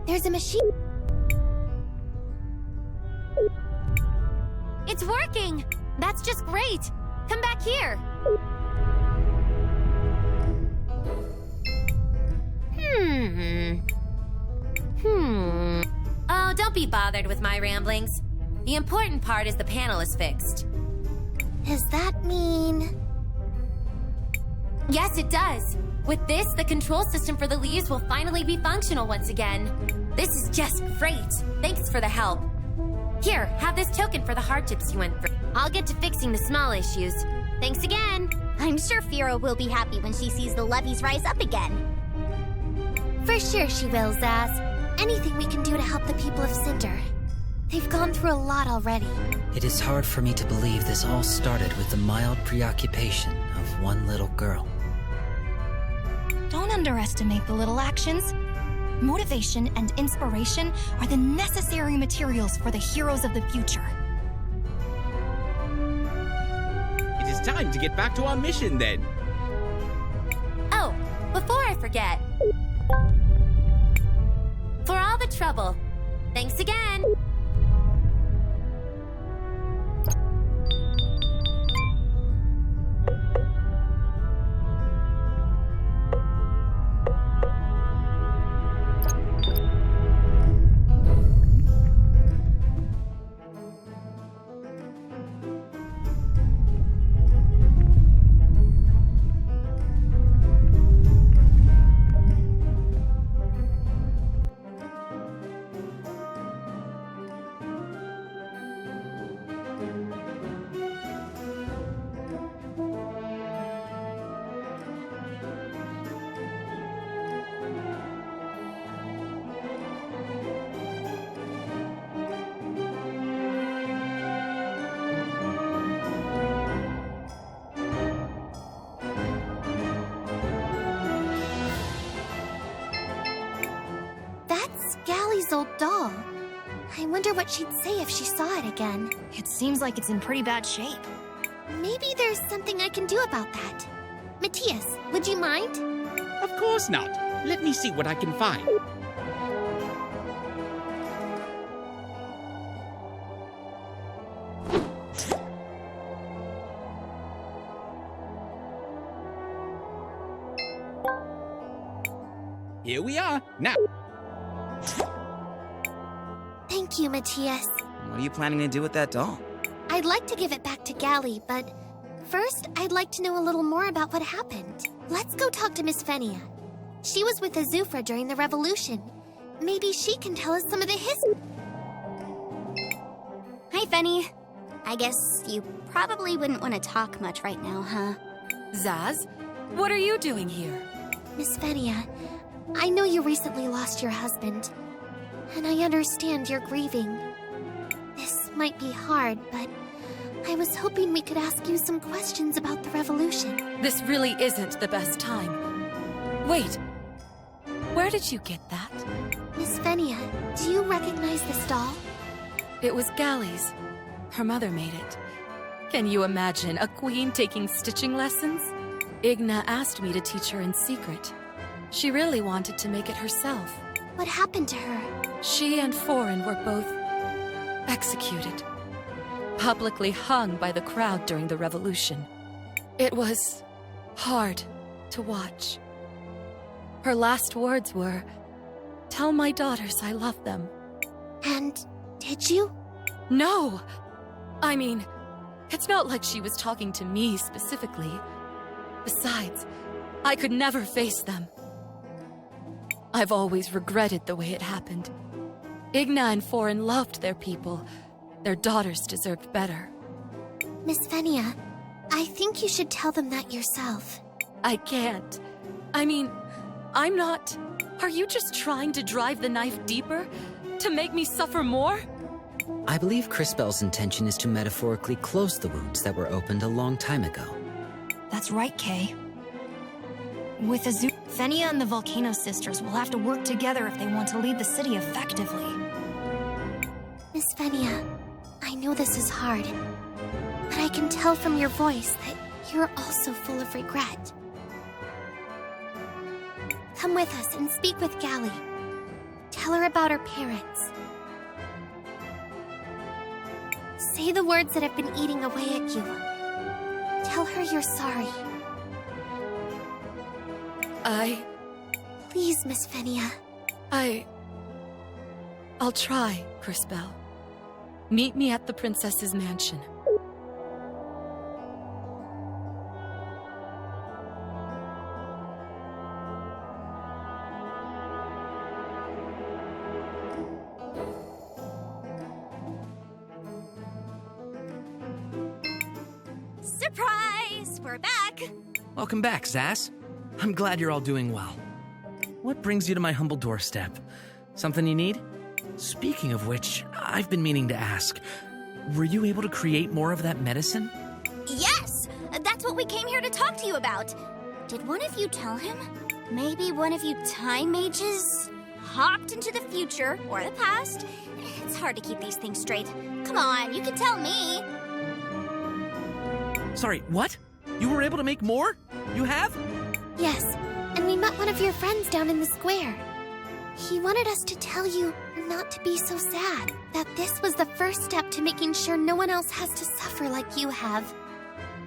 There's a machine. It's working! That's just great! Come back here! Oh, don't be bothered with my ramblings. The important part is the panel is fixed. Does that mean... Yes, it does. With this, the control system for the leaves will finally be functional once again. This is just great. Thanks for the help. Here, have this token for the hardships you went through. I'll get to fixing the small issues. Thanks again. I'm sure Fira will be happy when she sees the levees rise up again. For sure she will, Zaz. Anything we can do to help the people of Cinder. They've gone through a lot already. It is hard for me to believe this all started with the mild preoccupation of one little girl. Don't underestimate the little actions. Motivation and inspiration are the necessary materials for the heroes of the future. It is time to get back to our mission then. Oh, before I forget. For all the trouble, thanks again. Old doll. I wonder what she'd say if she saw it again. It seems like it's in pretty bad shape. Maybe there's something I can do about that. Matthias, would you mind? Of course not. Let me see what I can find. Here we are, now. Thank you, Matthias. What are you planning to do with that doll? I'd like to give it back to Gally, but first I'd like to know a little more about what happened. Let's go talk to Miss Fenia. She was with Azufra during the revolution. Maybe she can tell us some of the history. Hi, Fenny. I guess you probably wouldn't want to talk much right now, huh? Zaz, what are you doing here? Miss Fenia, I know you recently lost your husband, and I understand you're grieving. This might be hard, but I was hoping we could ask you some questions about the revolution. This really isn't the best time. Wait, where did you get that? Miss Fenia, do you recognize this doll? It was Gally's. Her mother made it. Can you imagine a queen taking stitching lessons? Igna asked me to teach her in secret. She really wanted to make it herself. What happened to her? She and Foreign were both executed. Publicly hung by the crowd during the revolution. It was hard to watch. Her last words were, "Tell my daughters I love them." And did you? No! I mean, it's not like she was talking to me specifically. Besides, I could never face them. I've always regretted the way it happened. Igna and Foreign loved their people. Their daughters deserved better. Miss Fenia, I think you should tell them that yourself. I can't. I mean, I'm not... Are you just trying to drive the knife deeper? To make me suffer more? I believe Crisbell's intention is to metaphorically close the wounds that were opened a long time ago. That's right, Kay. With Azu, Fenia and the Volcano Sisters will have to work together if they want to lead the city effectively. Miss Fenia, I know this is hard, but I can tell from your voice that you're also full of regret. Come with us and speak with Gally. Tell her about her parents. Say the words that have been eating away at you. Tell her you're sorry. Please, Miss Fenia. I'll try, Crisbell. Meet me at the princess's mansion. Surprise! We're back! Welcome back, Zaz. I'm glad you're all doing well. What brings you to my humble doorstep? Something you need? Speaking of which, I've been meaning to ask. Were you able to create more of that medicine? Yes! That's what we came here to talk to you about. Did one of you tell him? Maybe one of you Time Mages hopped into the future or the past. It's hard to keep these things straight. Come on, you can tell me. Sorry, what? You were able to make more? You have? Yes, and we met one of your friends down in the square. He wanted us to tell you not to be so sad, that this was the first step to making sure no one else has to suffer like you have.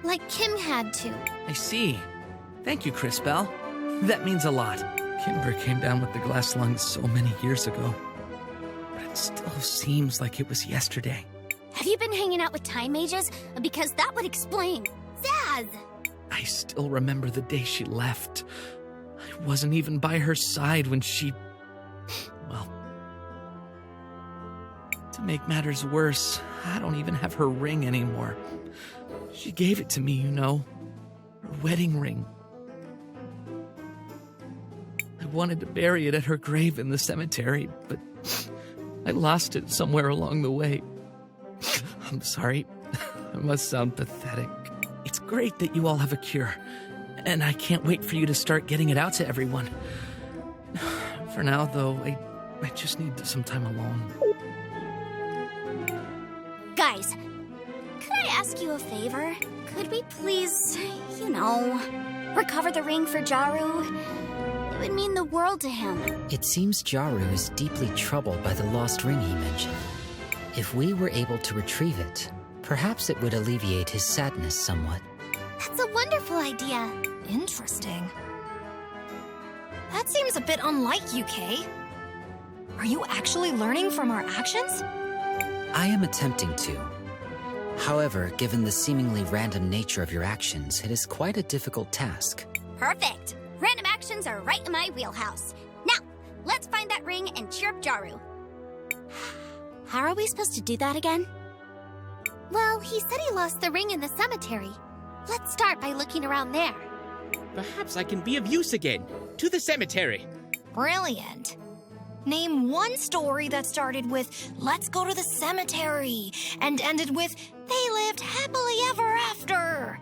Like Kim had to. I see. Thank you, Crisbell. That means a lot. Kimber came down with the glass lungs so many years ago. But it still seems like it was yesterday. Have you been hanging out with Time Mages? Because that would explain. Zaz! I still remember the day she left. I wasn't even by her side when she... Well... To make matters worse, I don't even have her ring anymore. She gave it to me, you know. Her wedding ring. I wanted to bury it at her grave in the cemetery, but I lost it somewhere along the way. I'm sorry. I must sound pathetic. It's great that you all have a cure, and I can't wait for you to start getting it out to everyone. For now, though, I just need some time alone. Guys, could I ask you a favor? Could we please, recover the ring for Jaru? It would mean the world to him. It seems Jaru is deeply troubled by the lost ring he mentioned. If we were able to retrieve it, perhaps it would alleviate his sadness somewhat. That's a wonderful idea. Interesting. That seems a bit unlike you, Kay. Are you actually learning from our actions? I am attempting to. However, given the seemingly random nature of your actions, it is quite a difficult task. Perfect. Random actions are right in my wheelhouse. Now, let's find that ring and cheer up Jaru. How are we supposed to do that again? Well, he said he lost the ring in the cemetery. Let's start by looking around there. Perhaps I can be of use again. To the cemetery. Brilliant. Name one story that started with, "Let's go to the cemetery," and ended with, "They lived happily ever after."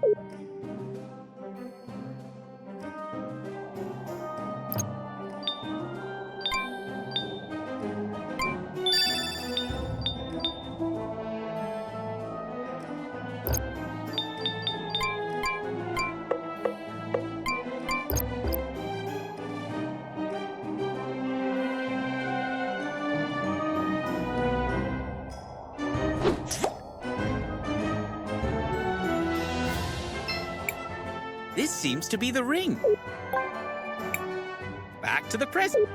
This seems to be the ring. Back to the present.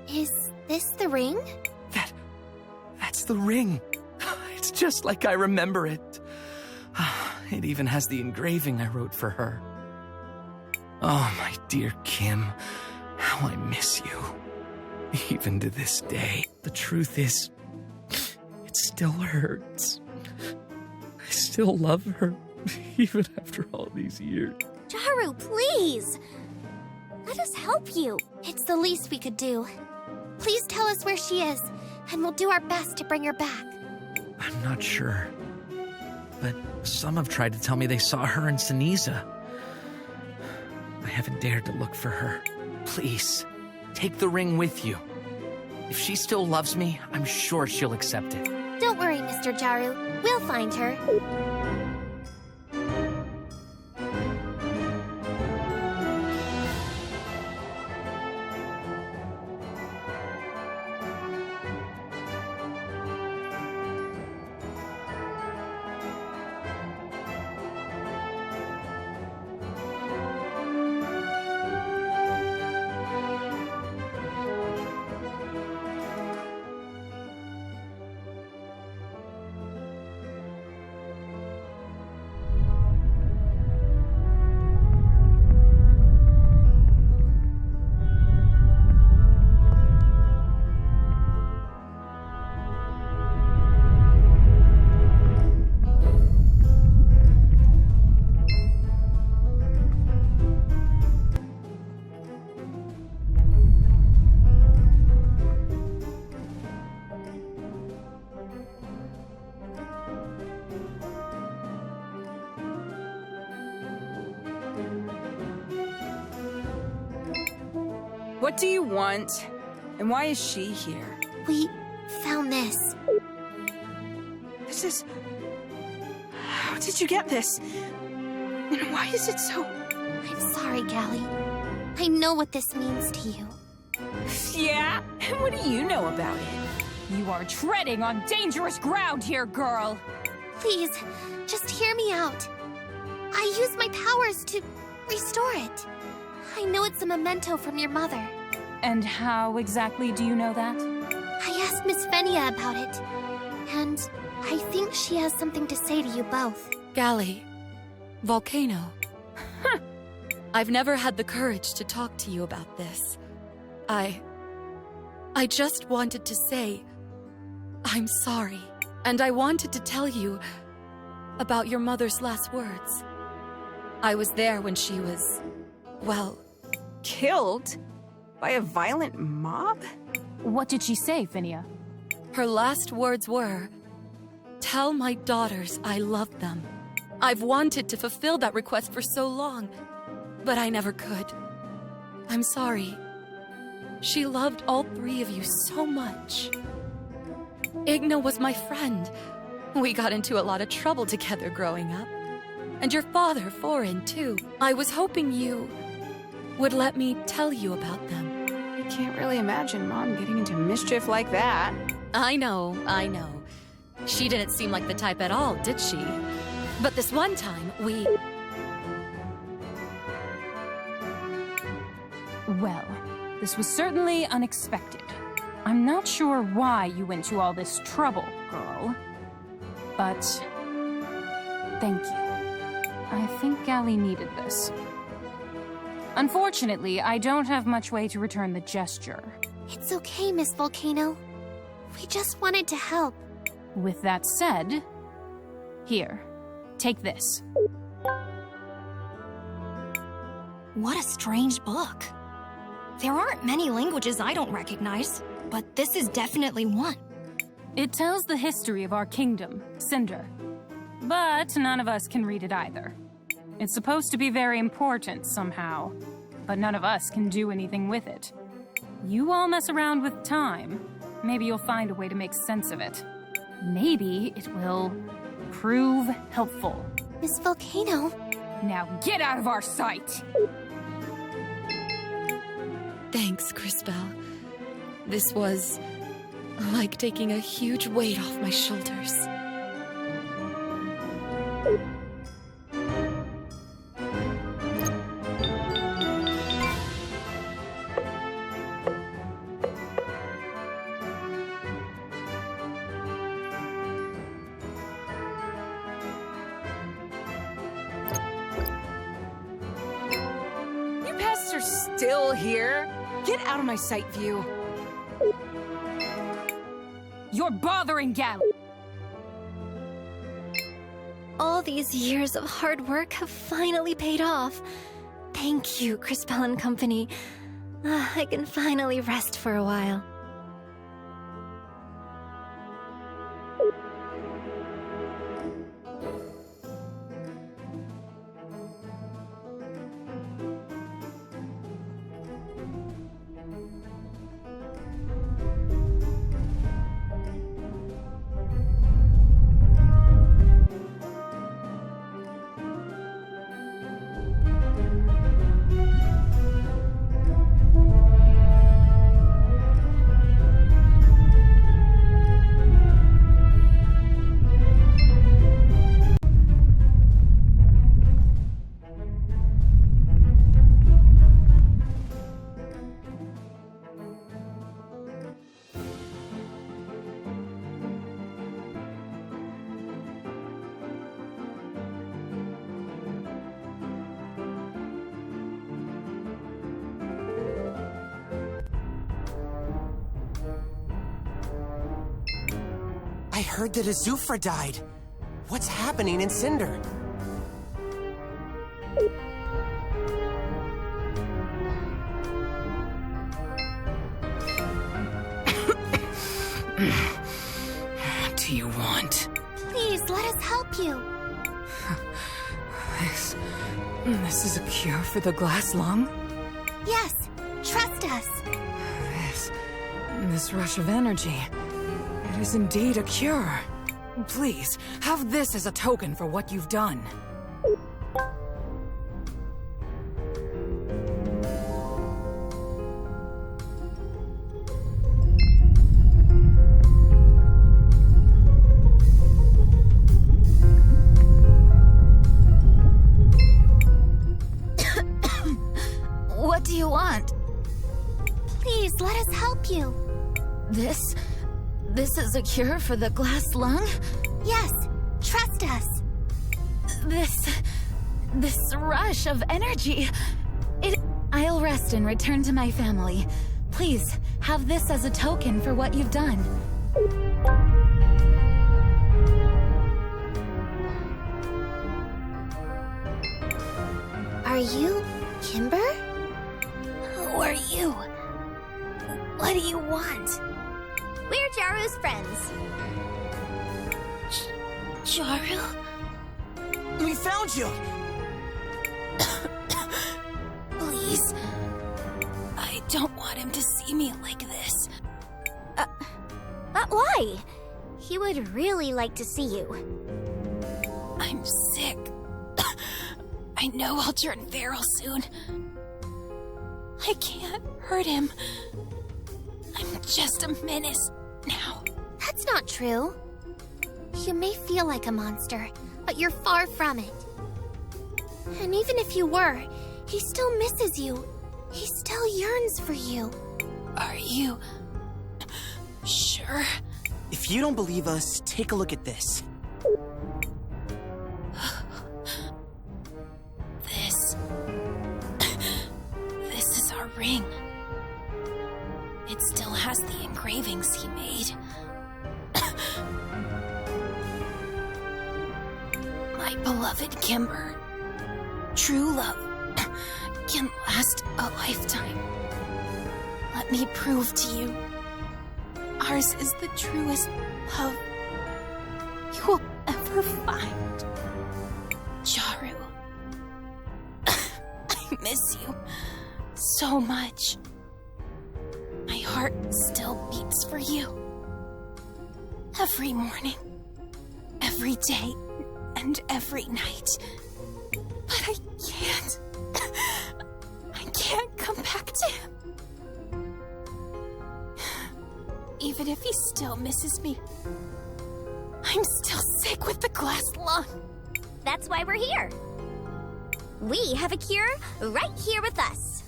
Is this the ring? That's the ring. It's just like I remember it. It even has the engraving I wrote for her. Oh, my dear Kim, how I miss you. Even to this day. The truth is, it still hurts. I still love her, even after all these years. Jaru, please! Let us help you. It's the least we could do. Please tell us where she is, and we'll do our best to bring her back. I'm not sure. But some have tried to tell me they saw her in Siniza. I haven't dared to look for her. Please, take the ring with you. If she still loves me, I'm sure she'll accept it. Don't worry, Mr. Jaru. We'll find her. What do you want? And why is she here? We found this. This is... How did you get this? And why is it so... I'm sorry, Gally. I know what this means to you. Yeah? And what do you know about it? You are treading on dangerous ground here, girl. Please, just hear me out. I used my powers to restore it. I know it's a memento from your mother. And how exactly do you know that? I asked Miss Fenia about it, and I think she has something to say to you both. Gally, Volcano. I've never had the courage to talk to you about this. I just wanted to say, I'm sorry. And I wanted to tell you about your mother's last words. I was there when she was, well... Killed? By a violent mob? What did she say, Fenia? Her last words were, tell my daughters I love them. I've wanted to fulfill that request for so long, but I never could. I'm sorry. She loved all three of you so much. Igna was my friend. We got into a lot of trouble together growing up. And your father, Foreign, too. I was hoping you would let me tell you about them. I can't really imagine Mom getting into mischief like that. I know. She didn't seem like the type at all, did she? But this one time, we... Well, this was certainly unexpected. I'm not sure why you went to all this trouble, girl. But... thank you. I think Gally needed this. Unfortunately, I don't have much way to return the gesture. It's okay, Miss Volcano. We just wanted to help. With that said, here, take this. What a strange book. There aren't many languages I don't recognize, but this is definitely one. It tells the history of our kingdom, Cinder. But none of us can read it either. It's supposed to be very important somehow, but none of us can do anything with it. You all mess around with time. Maybe you'll find a way to make sense of it. Maybe it will prove helpful. Miss Volcano. Now get out of our sight! Thanks, Crisbell. This was like taking a huge weight off my shoulders. Still here? Get out of my sight view. You're bothering Gally. All these years of hard work have finally paid off. Thank you, Crisbell and Company. I can finally rest for a while. I heard that Azufra died. What's happening in Cinder? What do you want? Please, let us help you. This is a cure for the glass lung? Yes, trust trust us. This rush of energy. It is indeed a cure. Please, have this as a token for what you've done. What do you want? Please, let us help you. This is a cure for the glass lung? Yes, trust us. This rush of energy. I'll rest and return to my family. Please, have this as a token for what you've done. Are you Kimber? Who are you? What do you want? We're Jaru's friends. Jaru? We found you! Please. I don't want him to see me like this. Why? He would really like to see you. I'm sick. I know I'll turn feral soon. I can't hurt him. I'm just a menace now. That's not true. You may feel like a monster, but you're far from it. And even if you were, he still misses you. He still yearns for you. Are you sure? If you don't believe us, take a look at this. This is our ring. It still has the engravings he made. My beloved Kimber. True love can last a lifetime. Let me prove to you. Ours is the truest love you will ever find. Jaru. I miss you so much. My heart still beats for you. Every morning, every day, and every night. But I can't. I can't come back to him. Even if he still misses me, I'm still sick with the glass lung. That's why we're here. We have a cure right here with us.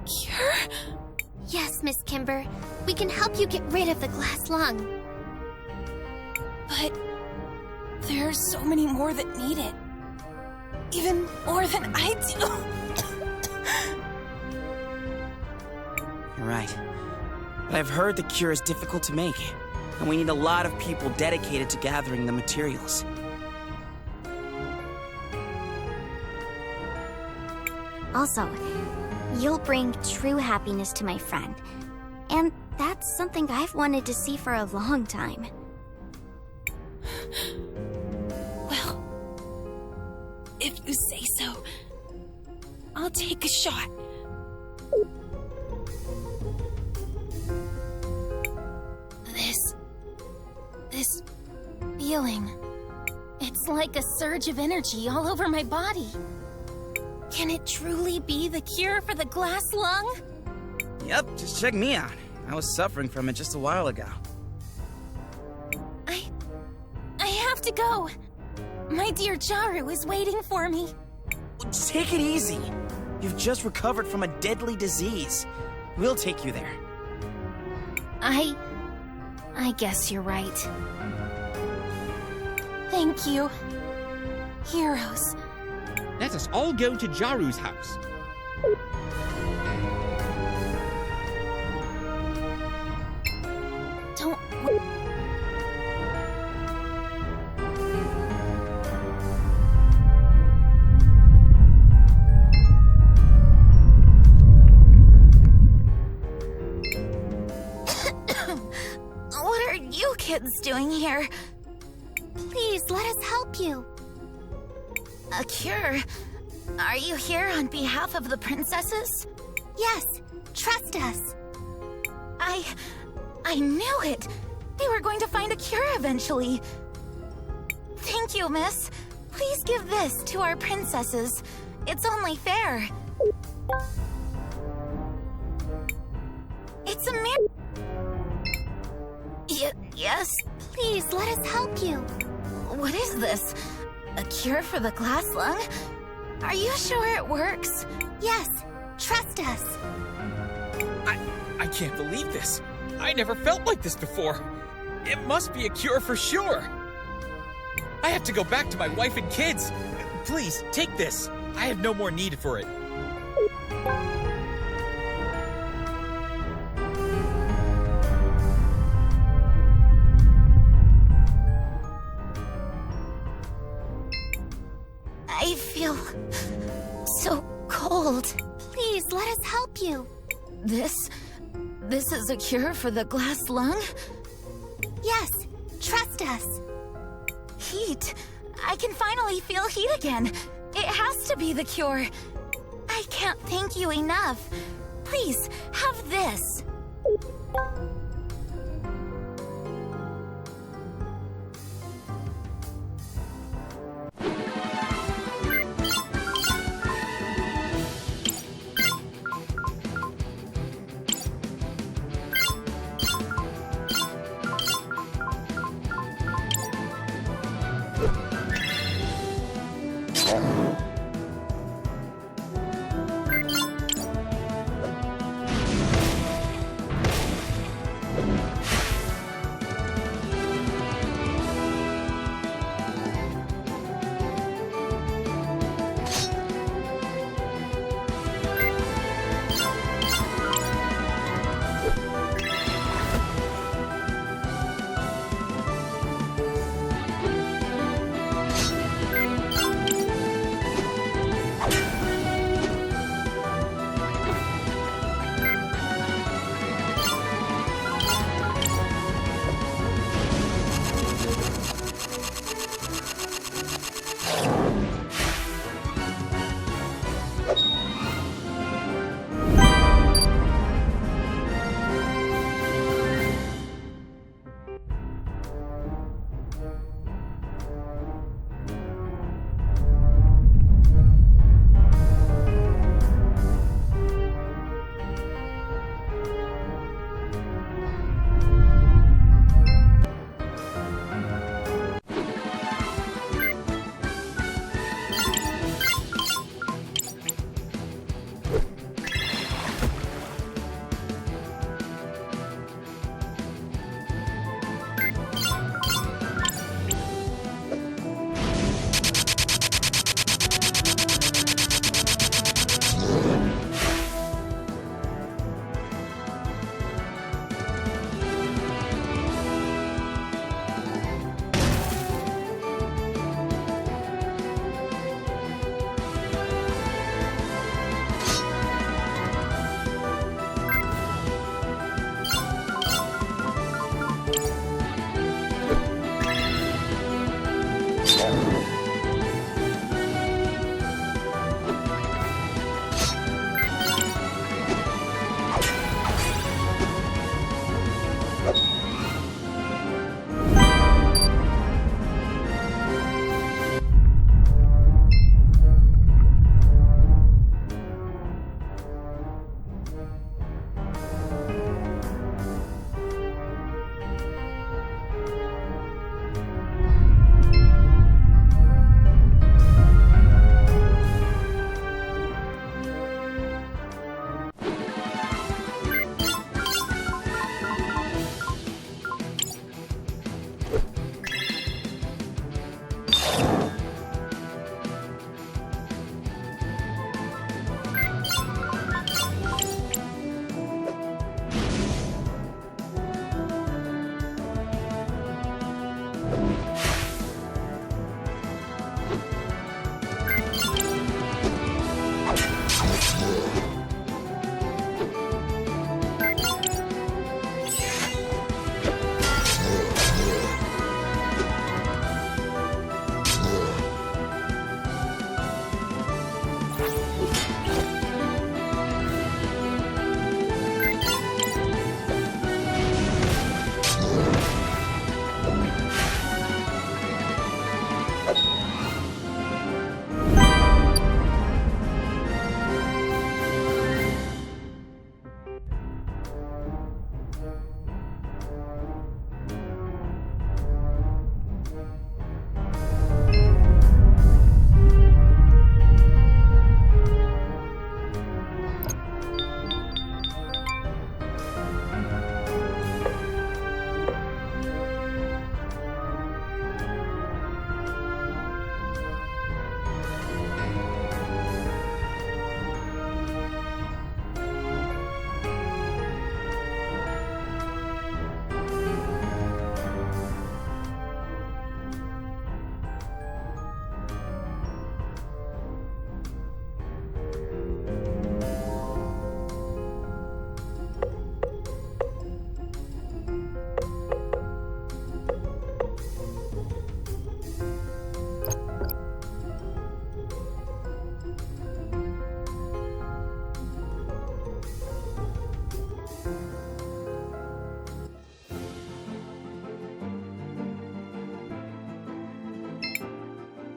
Cure? Yes, Miss Kimber. We can help you get rid of the glass lung. But there are so many more that need it. Even more than I do. You're right. But I've heard the cure is difficult to make, and we need a lot of people dedicated to gathering the materials. Also, you'll bring true happiness to my friend. And that's something I've wanted to see for a long time. Well, if you say so, I'll take a shot. This feeling, it's like a surge of energy all over my body. Can it truly be the cure for the glass lung? Yep, just check me out. I was suffering from it just a while ago. I have to go. My dear Jaru is waiting for me. Take it easy. You've just recovered from a deadly disease. We'll take you there. I guess you're right. Thank you, heroes. Let us all go to Jaru's house. Don't... What are you kids doing here? Please, let us help you. A cure? Are you here on behalf of the princesses? Yes, trust us. I knew it! They were going to find a cure eventually. Thank you, miss. Please give this to our princesses. It's only fair. It's a yes? Please, let us help you. What is this? A cure for the glass lung? Are you sure it works? Yes, trust us. I can't believe this. I never felt like this before. It must be a cure for sure. I have to go back to my wife and kids. Please, take this. I have no more need for it. I feel so cold. Please, let us help you. This is a cure for the glass lung? Yes, trust us. Heat. I can finally feel heat again. It has to be the cure. I can't thank you enough. Please, have this.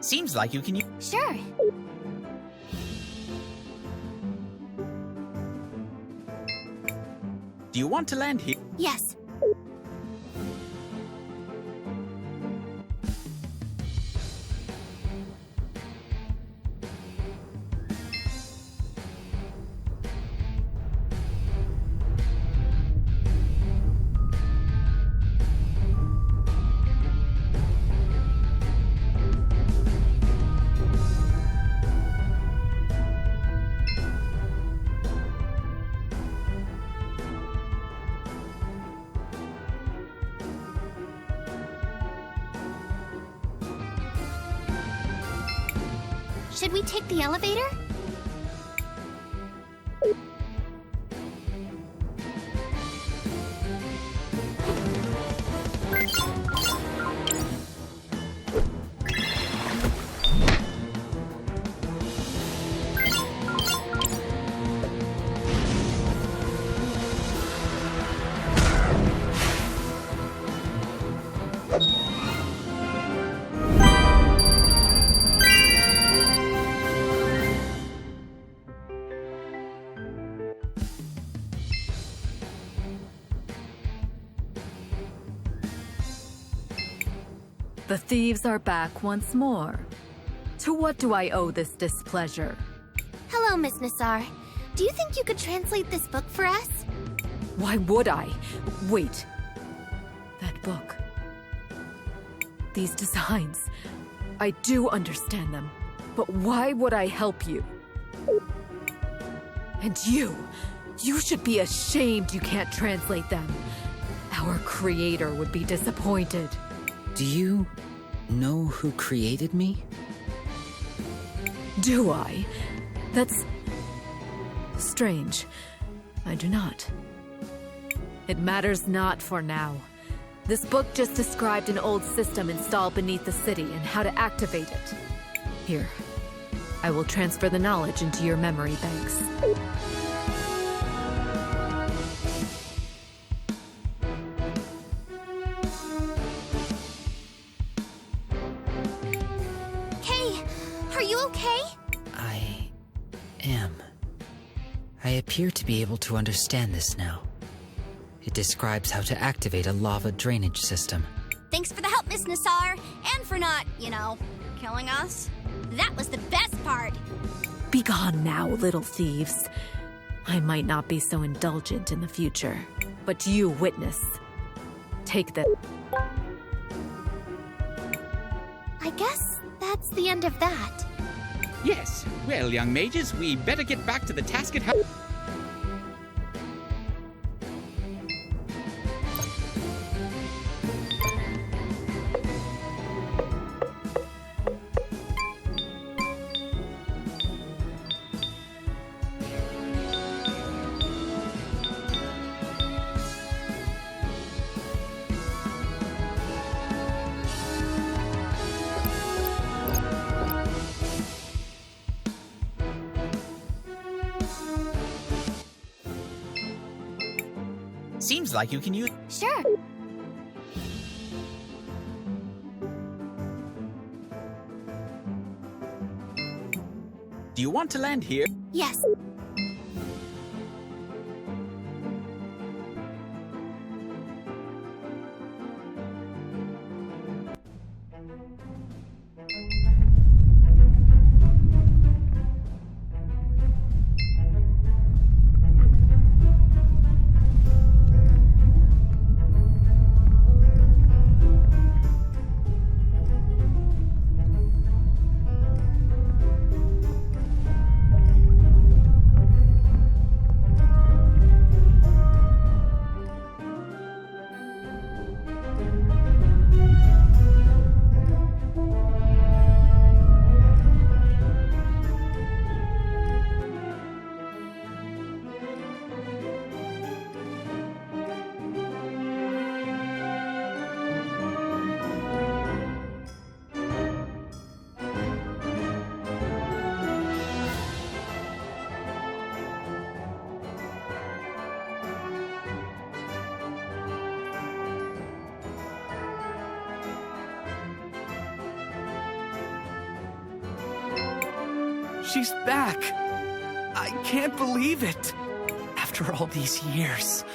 Seems like you can. Sure. Do you want to land here? Yes. Should we take the elevator? The thieves are back once more. To what do I owe this displeasure? Hello, Miss Nassar. Do you think you could translate this book for us? Why would I? Wait. That book. These designs. I do understand them. But why would I help you? And you should be ashamed you can't translate them. Our creator would be disappointed. Do you know who created me? Do I? That's strange. I do not. It matters not for now. This book just described an old system installed beneath the city and how to activate it. Here, I will transfer the knowledge into your memory banks. I appear to be able to understand this now. It describes how to activate a lava drainage system. Thanks for the help, Miss Nassar, and for not, killing us. That was the best part. Be gone now, little thieves. I might not be so indulgent in the future, but you witness. Take this. I guess that's the end of that. Yes. Well, young mages, we better get back to the task at hand. Seems like you can use... Sure. Do you want to land here? Yes. She's back! I can't believe it! After all these years,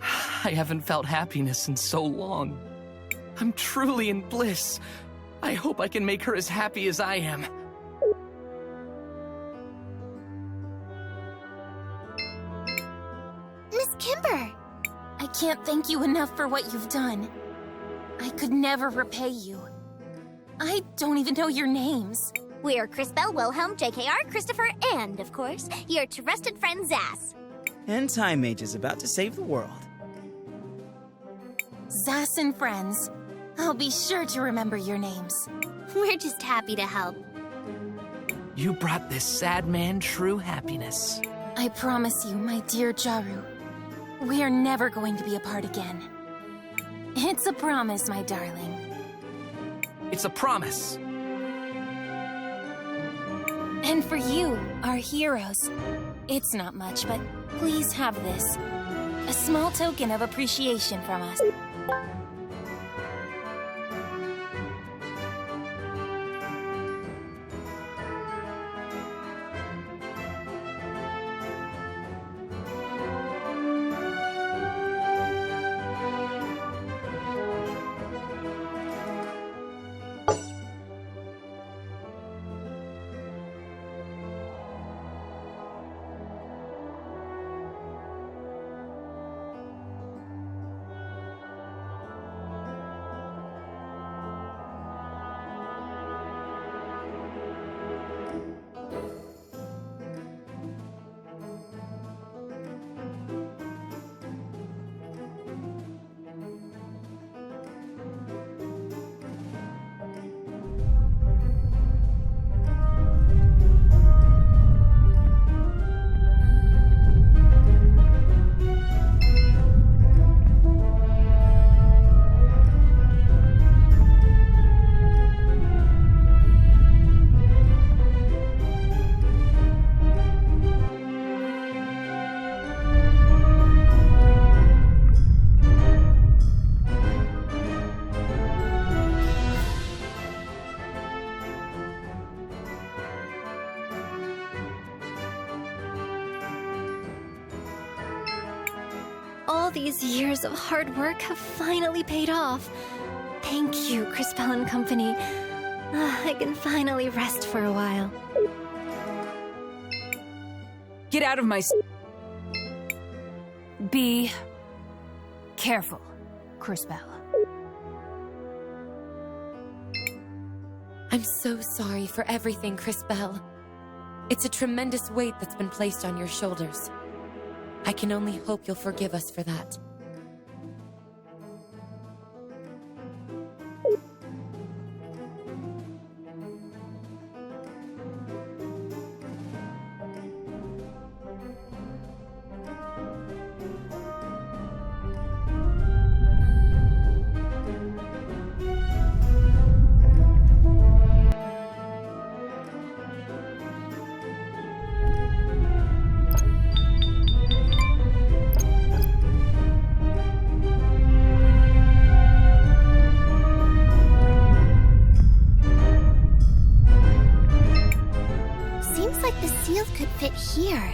I haven't felt happiness in so long. I'm truly in bliss. I hope I can make her as happy as I am. Miss Kimber! I can't thank you enough for what you've done. I could never repay you. I don't even know your names. We're Crisbell, Wilhelm, JKR, Christopher, and, of course, your trusted friend Zass. And Time Mage is about to save the world. Zass and friends. I'll be sure to remember your names. We're just happy to help. You brought this sad man true happiness. I promise you, my dear Jaru, we are never going to be apart again. It's a promise, my darling. It's a promise. And for you, our heroes. It's not much, but please have this. A small token of appreciation from us. All these years of hard work have finally paid off. Thank you, Crisbell and Company. I can finally rest for a while. Get out of my... Be... careful, Crisbell. I'm so sorry for everything, Crisbell. It's a tremendous weight that's been placed on your shoulders. I can only hope you'll forgive us for that. Could fit here.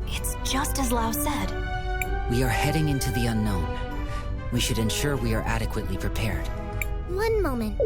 It's just as Lau said. We are heading into the unknown. We should ensure we are adequately prepared. One moment.